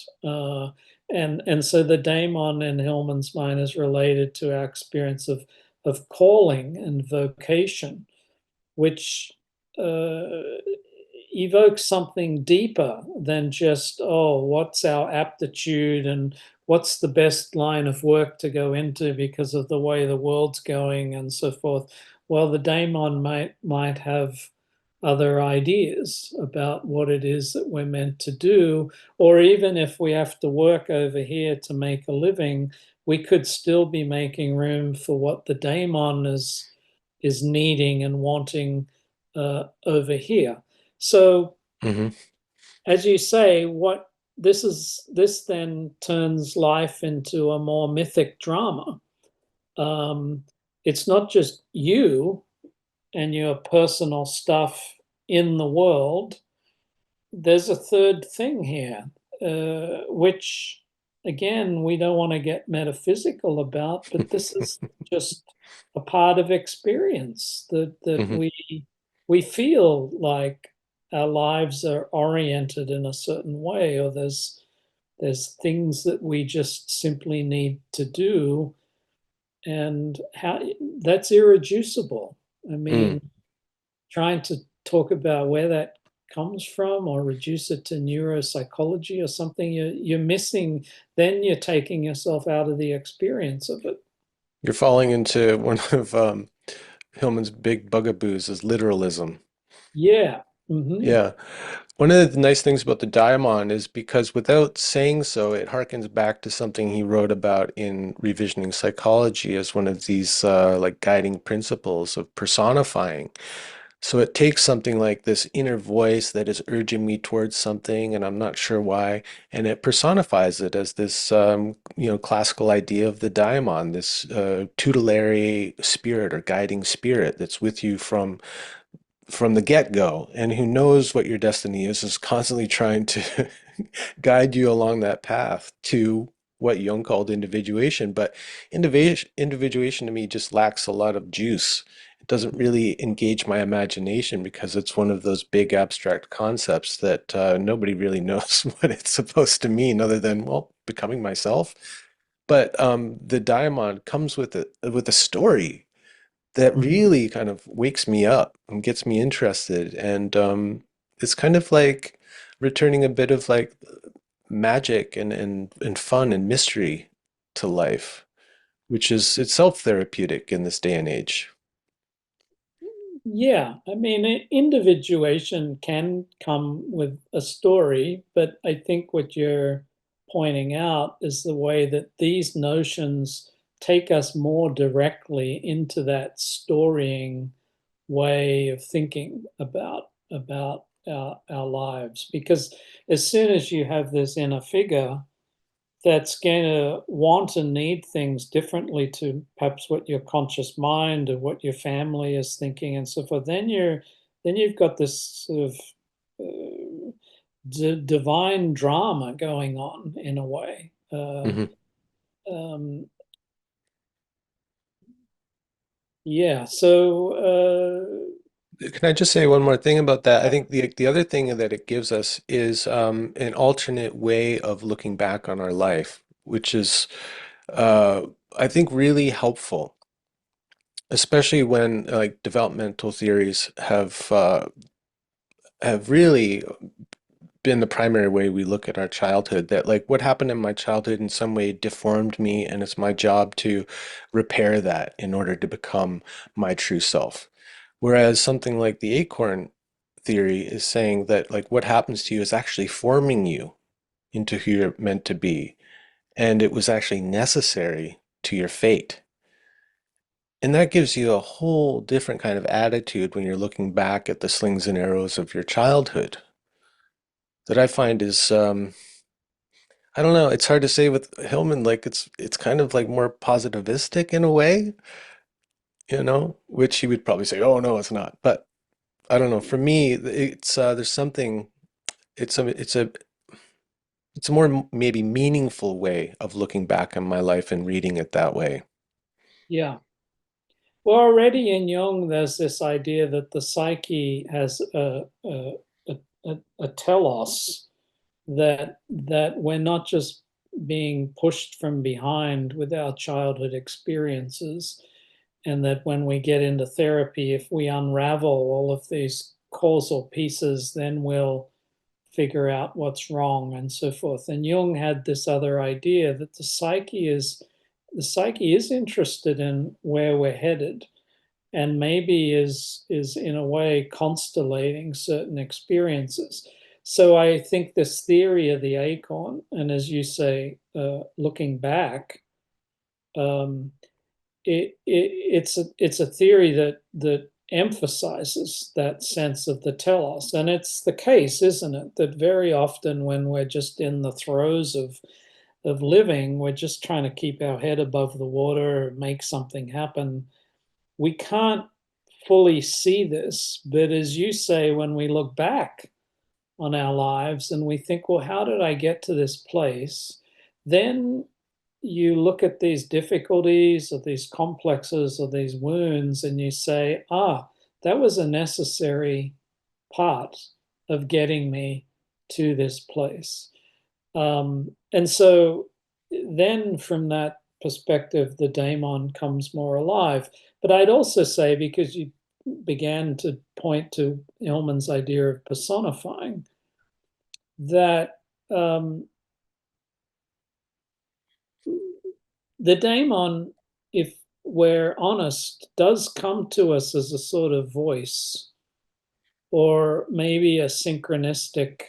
And so the daemon in Hillman's mind is related to our experience of calling and vocation, which uh, evokes something deeper than just, oh, what's our aptitude and what's the best line of work to go into because of the way the world's going and so forth. Well, the daemon might have other ideas about what it is that we're meant to do, or even if we have to work over here to make a living, we could still be making room for what the daemon is needing and wanting over here. So, Hmm. as you say, this then turns life into a more mythic drama. Um, it's not just you and your personal stuff in the world. There's a third thing here, which again we don't want to get metaphysical about, but this is just a part of experience that Hmm. we feel like our lives are oriented in a certain way, or there's things that we just simply need to do, and how that's irreducible. I Mm. mean, trying to talk about where that comes from or reduce it to neuropsychology or something, you're missing, then you're taking yourself out of the experience of it. You're falling into one of Hillman's big bugaboos is literalism. Yeah. Hmm. Yeah. One of the nice things about the daimon is because without saying so, it harkens back to something he wrote about in Revisioning Psychology as one of these like guiding principles of personifying. So it takes something like this inner voice that is urging me towards something, and I'm not sure why, and it personifies it as this, classical idea of the daimon, this tutelary spirit or guiding spirit that's with you from the get-go, and who knows what your destiny is constantly trying to guide you along that path to what Jung called individuation. But individuation to me just lacks a lot of juice. It doesn't really engage my imagination because it's one of those big abstract concepts that nobody really knows what it's supposed to mean other than, well, becoming myself. But the daimon comes with a story that Hmm. really kind of wakes me up and gets me interested. And it's kind of like returning a bit of like magic and fun and mystery to life. which is itself therapeutic in this day and age. Yeah, I mean, individuation can come with a story, but I think what you're pointing out is the way that these notions take us more directly into that storying way of thinking about our lives. Because as soon as you have this inner figure that's going to want and need things differently to perhaps what your conscious mind or what your family is thinking and so forth, then you've got this sort of divine drama going on in a way. Hmm. Um, yeah, so Can I just say one more thing about that? I think the other thing that it gives us is an alternate way of looking back on our life, which is uh, I think really helpful, especially when like developmental theories have really been the primary way we look at our childhood. That like what happened in my childhood in some way deformed me, and it's my job to repair that in order to become my true self. Whereas something like the Acorn Theory is saying that like what happens to you is actually forming you into who you're meant to be, and it was actually necessary to your fate. And that gives you a whole different kind of attitude when you're looking back at the slings and arrows of your childhood that I find is I don't know, it's hard to say with Hillman, like it's kind of like more positivistic in a way, which he would probably say, "Oh no, it's not." But I don't know. For me, it's there's something it's a more maybe meaningful way of looking back on my life and reading it that way. yeah. Well, already in Jung, there's this idea that the psyche has a telos that we're not just being pushed from behind with our childhood experiences, and that when we get into therapy, if we unravel all of these causal pieces, then we'll figure out what's wrong and so forth. And Jung had this other idea that the psyche is interested in where we're headed and maybe is in a way constellating certain experiences. So I think this theory of the acorn, and as you say, looking back, um, it's a theory that emphasizes that sense of the telos, and it's the case, isn't it, that very often when we're just in the throes of living, we're just trying to keep our head above the water, make something happen. We can't fully see this, but as you say, when we look back on our lives and we think, well, how did I get to this place? Then you look at these difficulties or these complexes or these wounds and you say, that was a necessary part of getting me to this place. And so then from that perspective, the daemon comes more alive. But I'd also say, because you began to point to Hillman's idea of personifying, that the daemon, if we're honest, does come to us as a sort of voice or maybe a synchronistic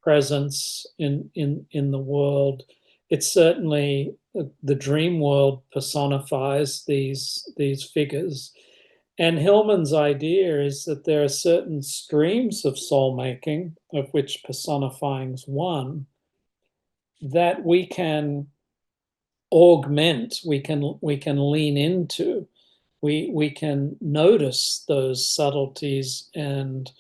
presence in the world. It's certainly the dream world personifies these figures. And Hillman's idea is that there are certain streams of soul making, of which personifying is one, that we can augment, we can lean into. We can notice those subtleties and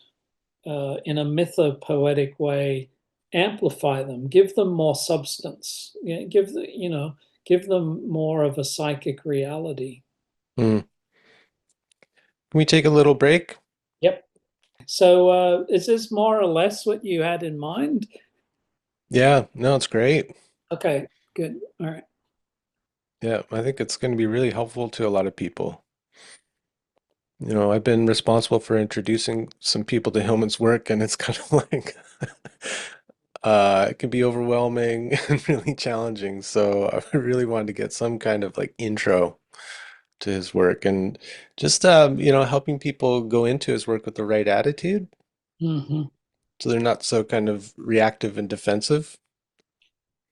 in a mythopoetic way, amplify them, give them more substance, give them more of a psychic reality. Hmm. Can we take a little break? Yep. So, is this more or less what you had in mind? Yeah, no, it's great. Okay, good. All right. Yeah, I think it's going to be really helpful to a lot of people. I've been responsible for introducing some people to Hillman's work, and it's kind of like It can be overwhelming and really challenging. So I really wanted to get some kind of like intro to his work and just helping people go into his work with the right attitude Hmm. so they're not so kind of reactive and defensive.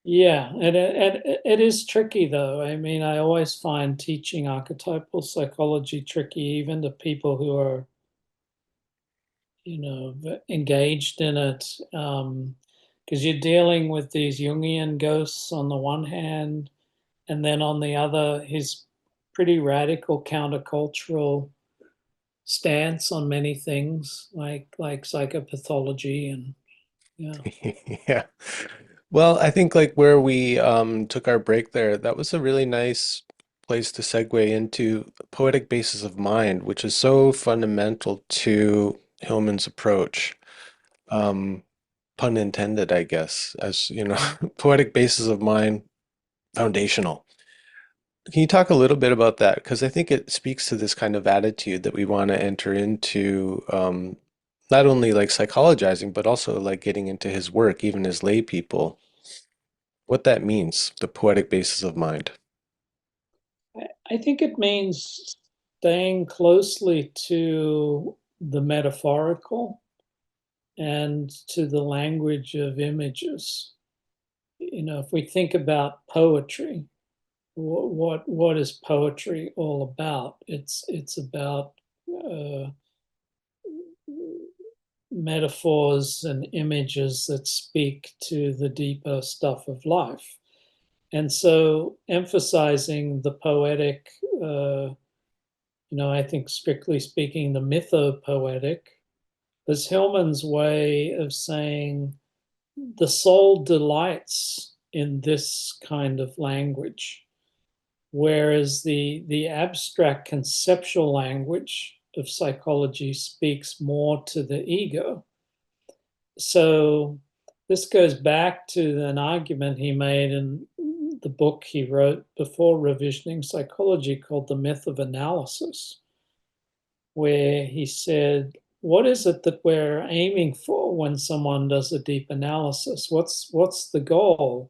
Yeah, and it is tricky though. I mean, I always find teaching archetypal psychology tricky, even to people who are, engaged in it, because you're dealing with these Jungian ghosts on the one hand, and then on the other, his pretty radical countercultural stance on many things, like psychopathology and yeah. Yeah. Well, I think like where we took our break there, that was a really nice place to segue into poetic basis of mind, which is so fundamental to Hillman's approach. Um, Pun intended, I guess, as you know, poetic basis of mind, foundational. Can you talk a little bit about that? Because I think it speaks to this kind of attitude that we want to enter into, not only like psychologizing, but also like getting into his work, even as lay people. What that means, the poetic basis of mind. I think it means staying closely to the metaphorical and to the language of images. If we think about poetry, what is poetry all about? It's about uh, metaphors and images that speak to the deeper stuff of life. And so emphasizing the poetic, I think strictly speaking, the mythopoetic is Hillman's way of saying the soul delights in this kind of language, whereas the abstract conceptual language of psychology speaks more to the ego. So this goes back to an argument he made in the book he wrote before revisioning psychology called The Myth of Analysis, where he said, what is it that we're aiming for when someone does a deep analysis? What's the goal?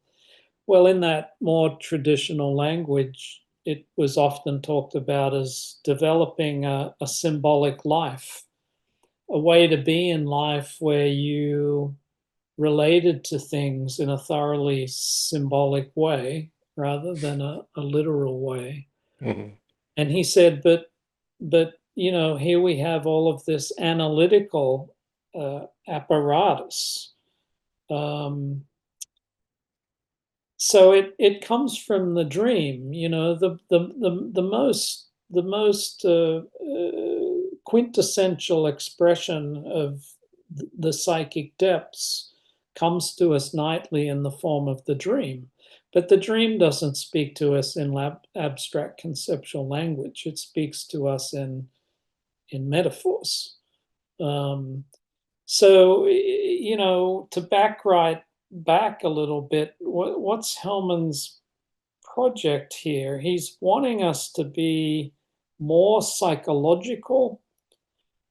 Well, in that more traditional language, it was often talked about as developing a symbolic life, a way to be in life where you related to things in a thoroughly symbolic way rather than a literal way. Hmm. And he said, but here we have all of this analytical apparatus. Um, so it comes from the dream. The most quintessential expression of the psychic depths comes to us nightly in the form of the dream. But the dream doesn't speak to us in abstract conceptual language. It speaks to us in metaphors. Um, so, to back a little bit, what's Hellman's project here? He's wanting us to be more psychological,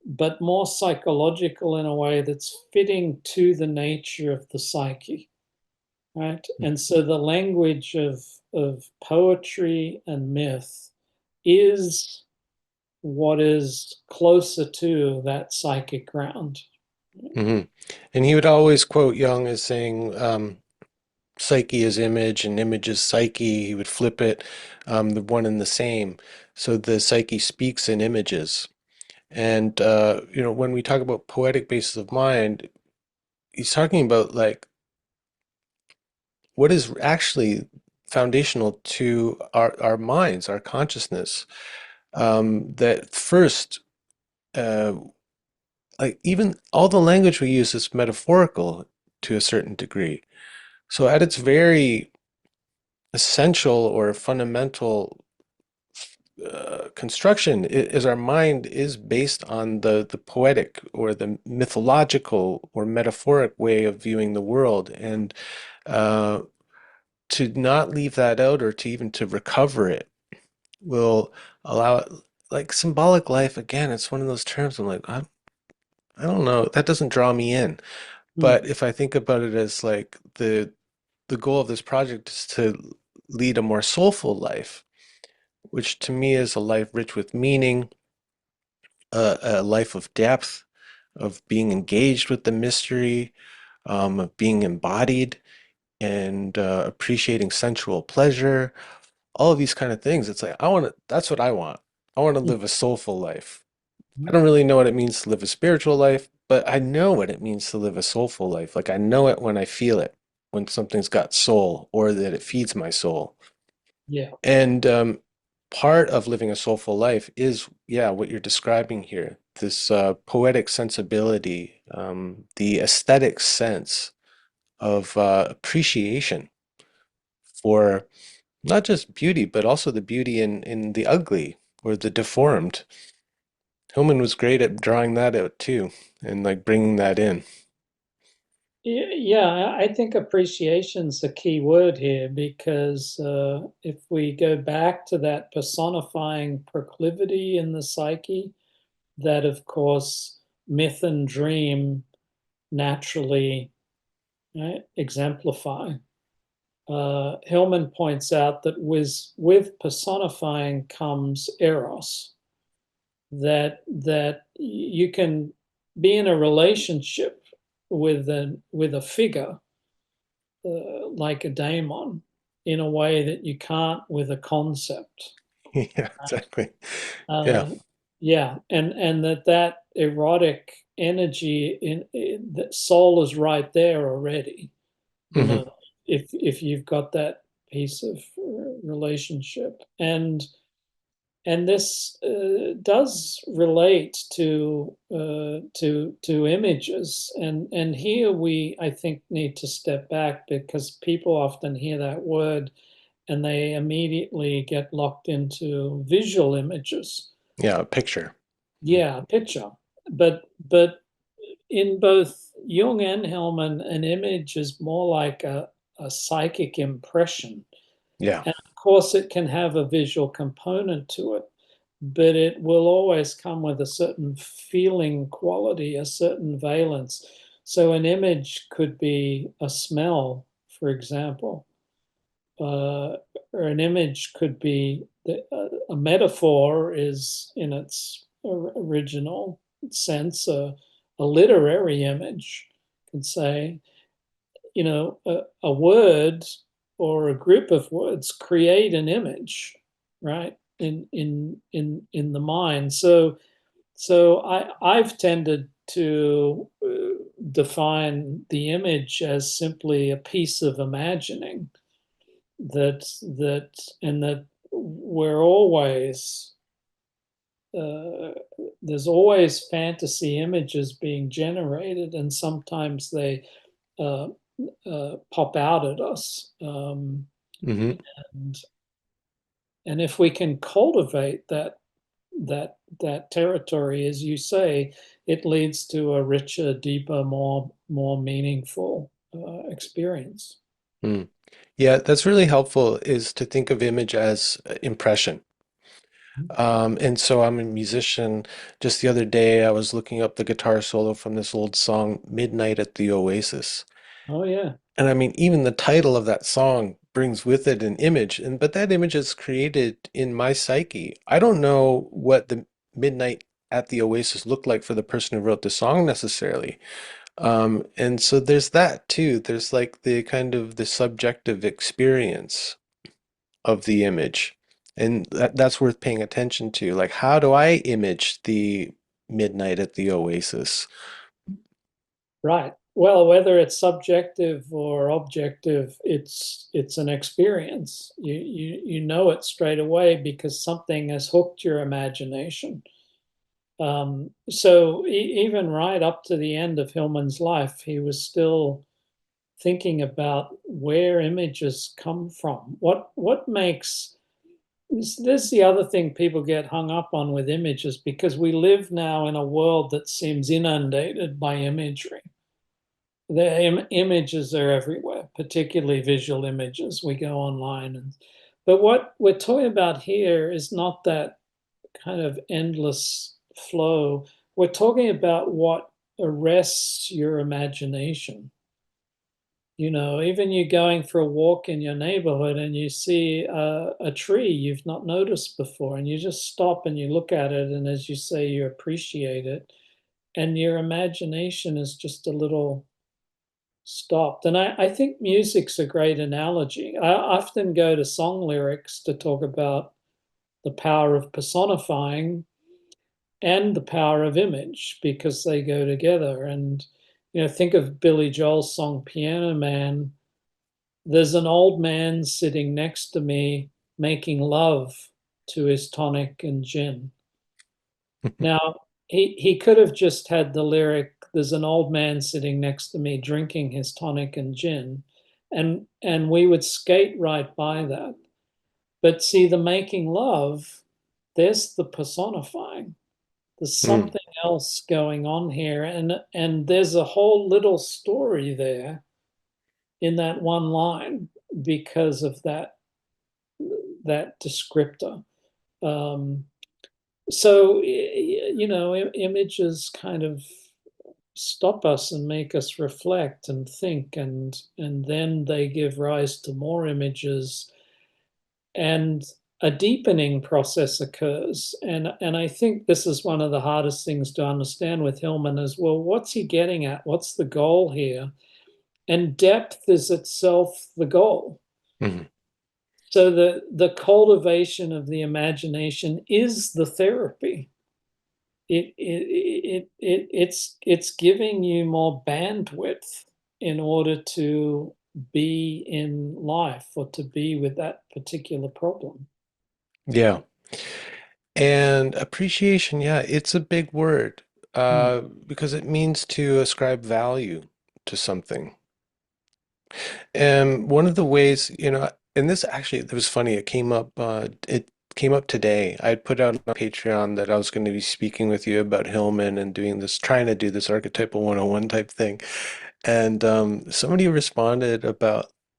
but more psychological in a way that's fitting to the nature of the psyche, right? And so the language of poetry and myth is what is closer to that psychic ground. Hmm. And he would always quote Jung as saying, Psyche is image and image is psyche. He would flip it, the one and the same. So the psyche speaks in images. And when we talk about poetic basis of mind, he's talking about like what is actually foundational to our minds, our consciousness. That first, uh, like even all the language we use is metaphorical to a certain degree. So at its very essential or fundamental construction is our mind is based on the poetic or the mythological or metaphoric way of viewing the world, and uh, to not leave that out or to even to recover it will allow it, like symbolic life again, it's one of those terms I'm like I don't know, that doesn't draw me in, But Mm. if I think about it as like the goal of this project is to lead a more soulful life, which to me is a life rich with meaning, a life of depth, of being engaged with the mystery, of being embodied and appreciating sensual pleasure, all of these kind of things. It's like, that's what I want. I want to live a soulful life. I Mhm. don't really know what it means to live a spiritual life, but I know what it means to live a soulful life. Like I know it when I feel it, when something's got soul or that it feeds my soul. Yeah. And part of living a soulful life is, yeah, what you're describing here, this poetic sensibility, the aesthetic sense of appreciation for not just beauty, but also the beauty in the ugly or the deformed. Hillman was great at drawing that out too, and like bringing that in. Yeah, I think appreciation's the key word here because if we go back to that personifying proclivity in the psyche, that of course myth and dream naturally, right, exemplify. Hillman points out that with personifying comes eros, that you can be in a relationship with a figure like a daemon in a way that you can't with a concept. Yeah, exactly. Yeah. Uh, yeah, and that erotic energy that soul is right there already. You Hmm. know, if you've got that piece of relationship, and this does relate to images, and here we I think need to step back because people often hear that word and they immediately get locked into visual images. Yeah, a picture. Yeah, picture, but in both Jung and Hellman, an image is more like a psychic impression. Yeah. And of course, it can have a visual component to it, but it will always come with a certain feeling quality, a certain valence. So an image could be a smell, for example, or an image could be a metaphor is in its original sense a literary image. Can say, a word or a group of words create an image, right? In the mind. So I've tended to define the image as simply a piece of imagining that and that we're always uh, there's always fantasy images being generated, and sometimes they uh, pop out at us. Hmm. And and if we can cultivate that territory, as you say, it leads to a richer, deeper, more meaningful experience. Mm. Yeah, that's really helpful is to think of image as impression. And so I'm a musician. Just the other day, I was looking up the guitar solo from this old song, Midnight at the Oasis. Oh yeah, And I mean, even the title of that song brings with it an image, and but that image is created in my psyche. I don't know what the Midnight at the Oasis looked like for the person who wrote the song necessarily. And so there's that too. There's like the kind of the subjective experience of the image. And that's worth paying attention to. Like, how do I image the midnight at the Oasis? right. Well, whether it's subjective or objective, it's an experience. You know it straight away because something has hooked your imagination. So even right up to the end of Hillman's life, he was still thinking about where images come from. What makes this is the other thing people get hung up on with images because we live now in a world that seems inundated by imagery. The images are everywhere, particularly visual images. We go online, but what we're talking about here is not that kind of endless flow. We're talking about what, arrests your imagination. Even you going for a walk in your neighborhood and you see a tree you've not noticed before, and you just stop and you look at it, and as you say, you appreciate it, and your imagination is just a little stopped. And I think music's a great analogy. I often go to song lyrics to talk about the power of personifying and the power of image because they go together. And, think of Billy Joel's song Piano Man. There's an old man sitting next to me making love to his tonic and gin. Now, he could have just had the lyric, there's an old man sitting next to me drinking his tonic and gin, and we would skate right by that. But see, the making love, there's the personifying. There's Mm. something else going on here, and there's a whole little story there in that one line because of that descriptor. Um, so images kind of stop us and make us reflect and think, and then they give rise to more images, and a deepening process occurs. And I think this is one of the hardest things to understand with Hillman as well. What's he getting at? What's the goal here? And depth is itself the goal. Mhm. So the cultivation of the imagination is the therapy. It's giving you more bandwidth in order to be in life or to be with that particular problem. Yeah. And appreciation, yeah, it's a big word Hmm. because it means to ascribe value to something. And one of the ways, and this actually, it was funny, it came up today. I had put out on Patreon that I was going to be speaking with you about Hillman and trying to do this archetypal 101 type thing. And somebody responded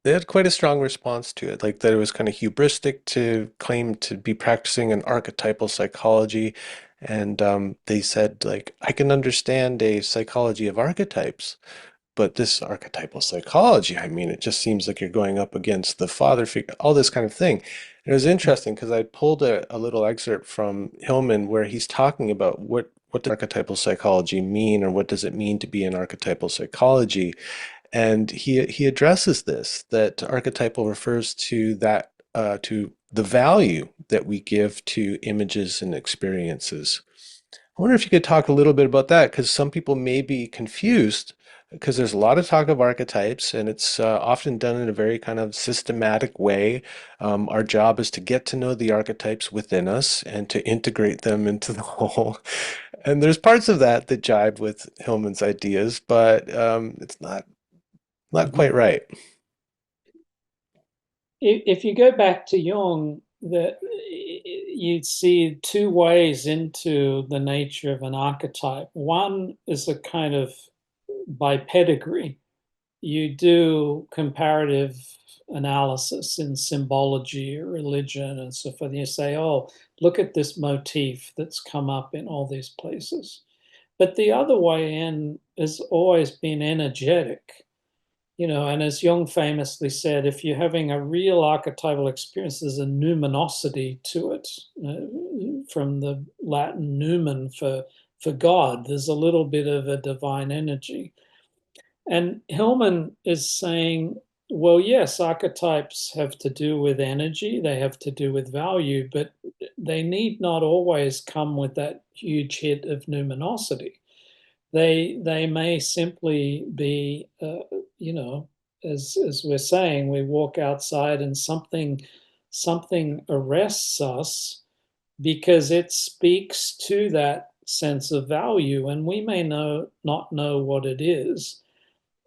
they had quite a strong response to it, like that it was kind of hubristic to claim to be practicing an archetypal psychology. And they said, like, I can understand a psychology of archetypes, but this archetypal psychology, I mean, it just seems like you're going up against the father figure, all this kind of thing. And it was interesting because I pulled a little excerpt from Hillman where he's talking about what does archetypal psychology mean, or what does it mean to be in archetypal psychology. And he addresses this, that archetypal refers to to the value that we give to images and experiences. I wonder if you could talk a little bit about that, because some people may be confused, because there's a lot of talk of archetypes, and it's often done in a very kind of systematic way. Our job is to get to know the archetypes within us and to integrate them into the whole. And there's parts of that that jibe with Hillman's ideas, but it's not quite Mhm. right. If you go back to Jung, that you'd see two ways into the nature of an archetype. One is a kind of by pedigree. You do comparative analysis in symbology or religion and so forth. And you say, oh, look at this motif that's come up in all these places. But the other way in has always been energetic. And as Jung famously said, if you're having a real archetypal experience, there's a numinosity to it, from the Latin numen for God. There's a little bit of a divine energy. And Hillman is saying, well, yes, archetypes have to do with energy, they have to do with value, but they need not always come with that huge hit of numinosity. They may simply be, as we're saying, we walk outside and something arrests us because it speaks to that sense of value, and we may not know what it is,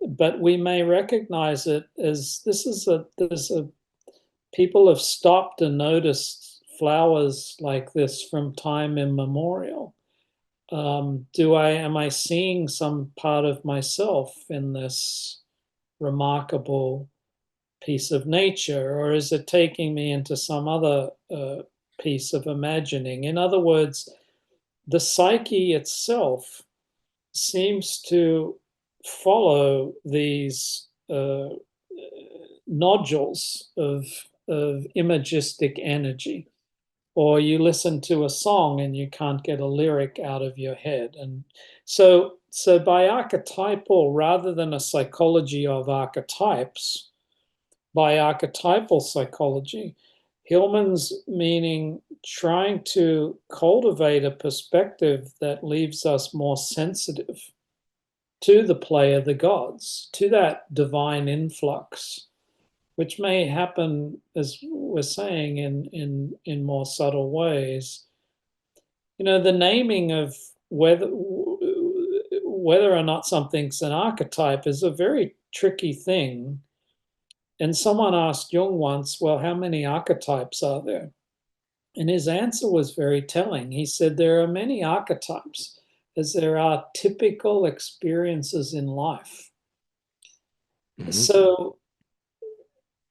but we may recognize it as there's a people have stopped and noticed flowers like this from time immemorial. Am I seeing some part of myself in this remarkable piece of nature, or is it taking me into some other piece of imagining? In other words, the psyche itself seems to follow these nodules of imagistic energy. Or you listen to a song and you can't get a lyric out of your head. And so by archetypal, rather than a psychology of archetypes, by archetypal psychology, Hillman's meaning trying to cultivate a perspective that leaves us more sensitive to the play of the gods, to that divine influx, which may happen, as we're saying, in more subtle ways. You know, the naming of whether or not something's an archetype is a very tricky thing. And someone asked Jung once, well, how many archetypes are there? And his answer was very telling. He said, there are many archetypes as there are typical experiences in life. Hmm. So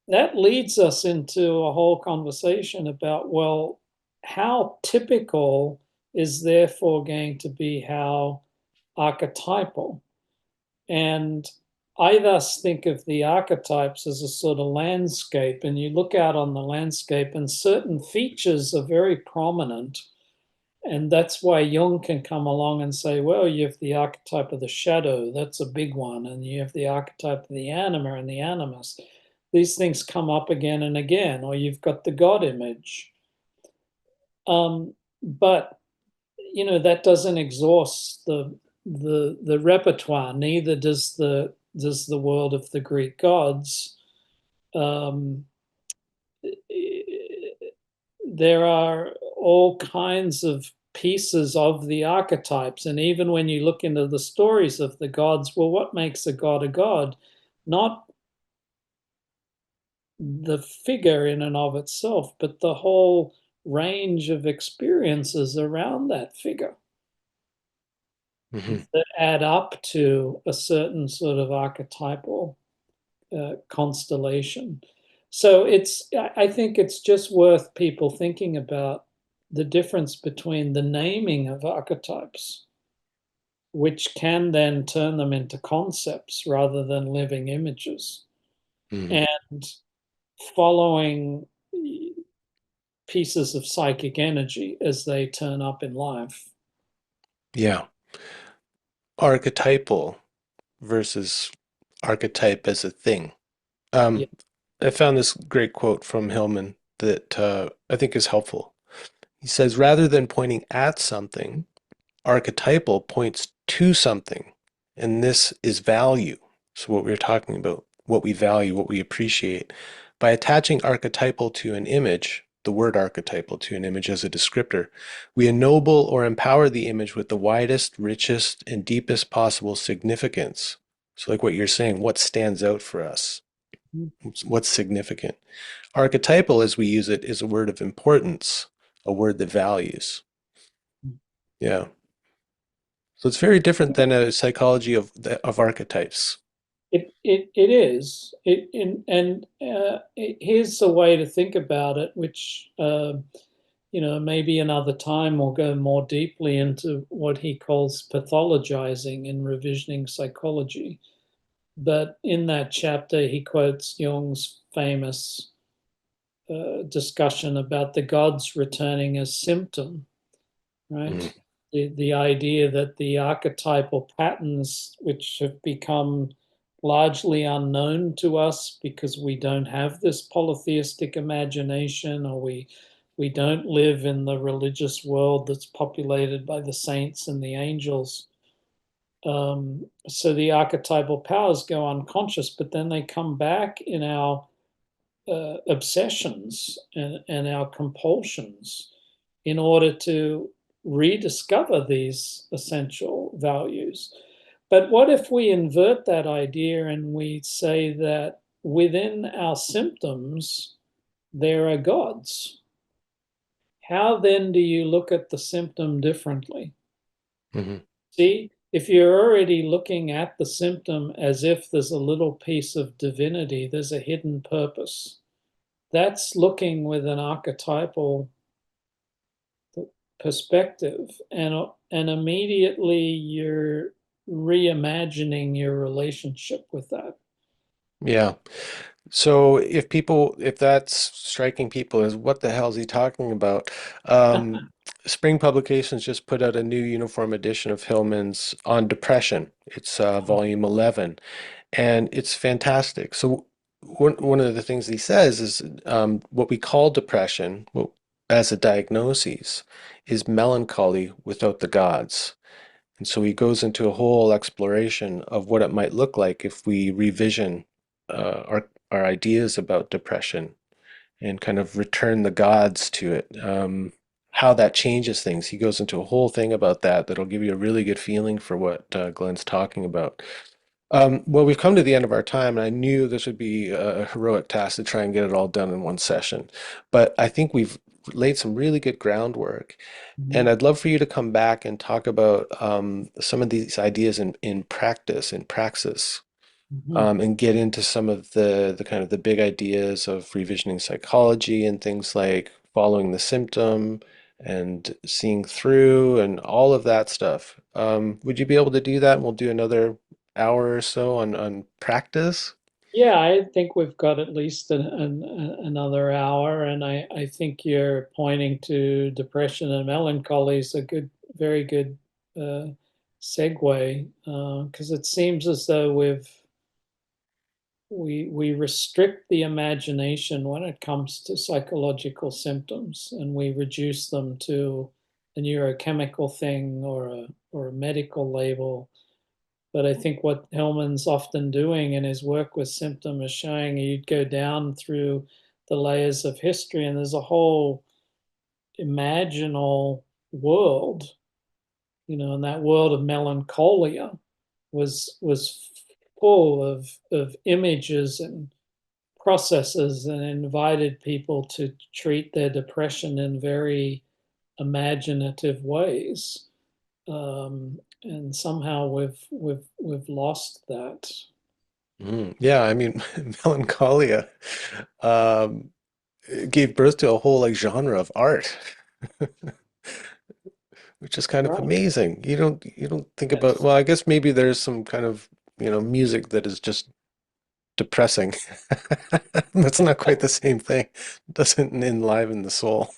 that leads us into a whole conversation about, well, how typical is therefore going to be how archetypal? And I thus think of the archetypes as a sort of landscape, and you look out on the landscape, and certain features are very prominent. And that's why Jung can come along and say, well, you have the archetype of the shadow, that's a big one. And you have the archetype of the anima and the animus. These things come up again and again, or you've got the God image. But you know, that doesn't exhaust the repertoire. Neither does the world of the Greek gods. Um, there are all kinds of pieces of the archetypes, and even when you look into the stories of the gods, well, what makes a god a god? Not the figure in and of itself, but the whole range of experiences around that figure Hmm. that add up to a certain sort of archetypal constellation. So I think it's just worth people thinking about the difference between the naming of archetypes, which can then turn them into concepts rather than living images, Hmm. and following pieces of psychic energy as they turn up in life. Yeah. Archetypal versus archetype as a thing. Yeah. Um, I found this great quote from Hillman that I think is helpful. He says, rather than pointing at something, archetypal points to something, and this is value. So, what we were talking about, what we value, what we appreciate. By attaching archetypal to an image, the word archetypal to an image as a descriptor, we ennoble or empower the image with the widest, richest, and deepest possible significance. So, like what you're saying, what stands out for us? What's significant? Archetypal, as we use it, is a word of importance, a word that values. Yeah. So it's very different than a psychology of archetypes. It is. Here's a way to think about it, which you know, maybe another time we'll go more deeply into what he calls pathologizing in revisioning psychology. But in that chapter, he quotes Jung's famous discussion about the gods returning as symptom, right? Mhm. The idea that the archetypal patterns, which have become largely unknown to us because we don't have this polytheistic imagination, or we don't live in the religious world that's populated by the saints and the angels. So the archetypal powers go unconscious, but then they come back in our obsessions and our compulsions in order to rediscover these essential values. But what if we invert that idea and we say that within our symptoms, there are gods? How then do you look at the symptom differently? Mhm. See, if you're already looking at the symptom as if there's a little piece of divinity, there's a hidden purpose. That's looking with an archetypal perspective, and immediately reimagining your relationship with that. Yeah. So if that's striking people as what the hell is he talking about? Spring Publications just put out a new uniform edition of Hillman's on depression. It's volume 11, and it's fantastic. So one of the things he says is what we call depression as a diagnosis is melancholy without the gods. And so he goes into a whole exploration of what it might look like if we revision our ideas about depression and kind of return the gods to it. How that changes things. He goes into a whole thing about that that'll give you a really good feeling for what Glenn's talking about. Well, we've come to the end of our time, and I knew this would be a heroic task to try and get it all done in one session. But I think we've laid some really good groundwork. And Mhm. I'd love for you to come back and talk about some of these ideas in practice, in praxis, Mhm. and get into some of the kind of the big ideas of revisioning psychology and things like following the symptom and seeing through and all of that stuff. Would you be able to do that? And we'll do another hour or so on practice. Yeah, I think we've got at least another hour, and I think you're pointing to depression and melancholy is a good, very good uh, segue, because it seems as though we restrict the imagination when it comes to psychological symptoms, and we reduce them to a neurochemical thing or a medical label. But I think what Hellman's often doing in his work with symptom is showing you'd go down through the layers of history, and there's a whole imaginal world, and that world of melancholia was full of images and processes, and invited people to treat their depression in very imaginative ways. And somehow we've lost that. Yeah, I mean, Melancholia um, gave birth to a whole like genre of art, which is kind of Right. amazing. You don't think about, Yes. well, I guess maybe there's some kind of, music that is just depressing. That's not quite the same thing. Doesn't enliven the soul.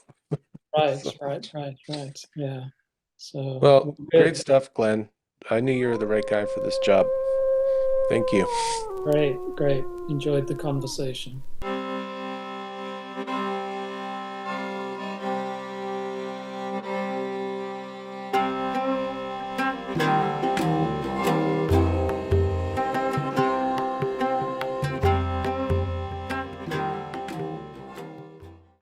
Right. So, Right. Right. Right. Yeah. So well, great good. stuff, Glenn. I knew you were the right guy for this job. Thank you. Great. Great. Enjoyed the conversation.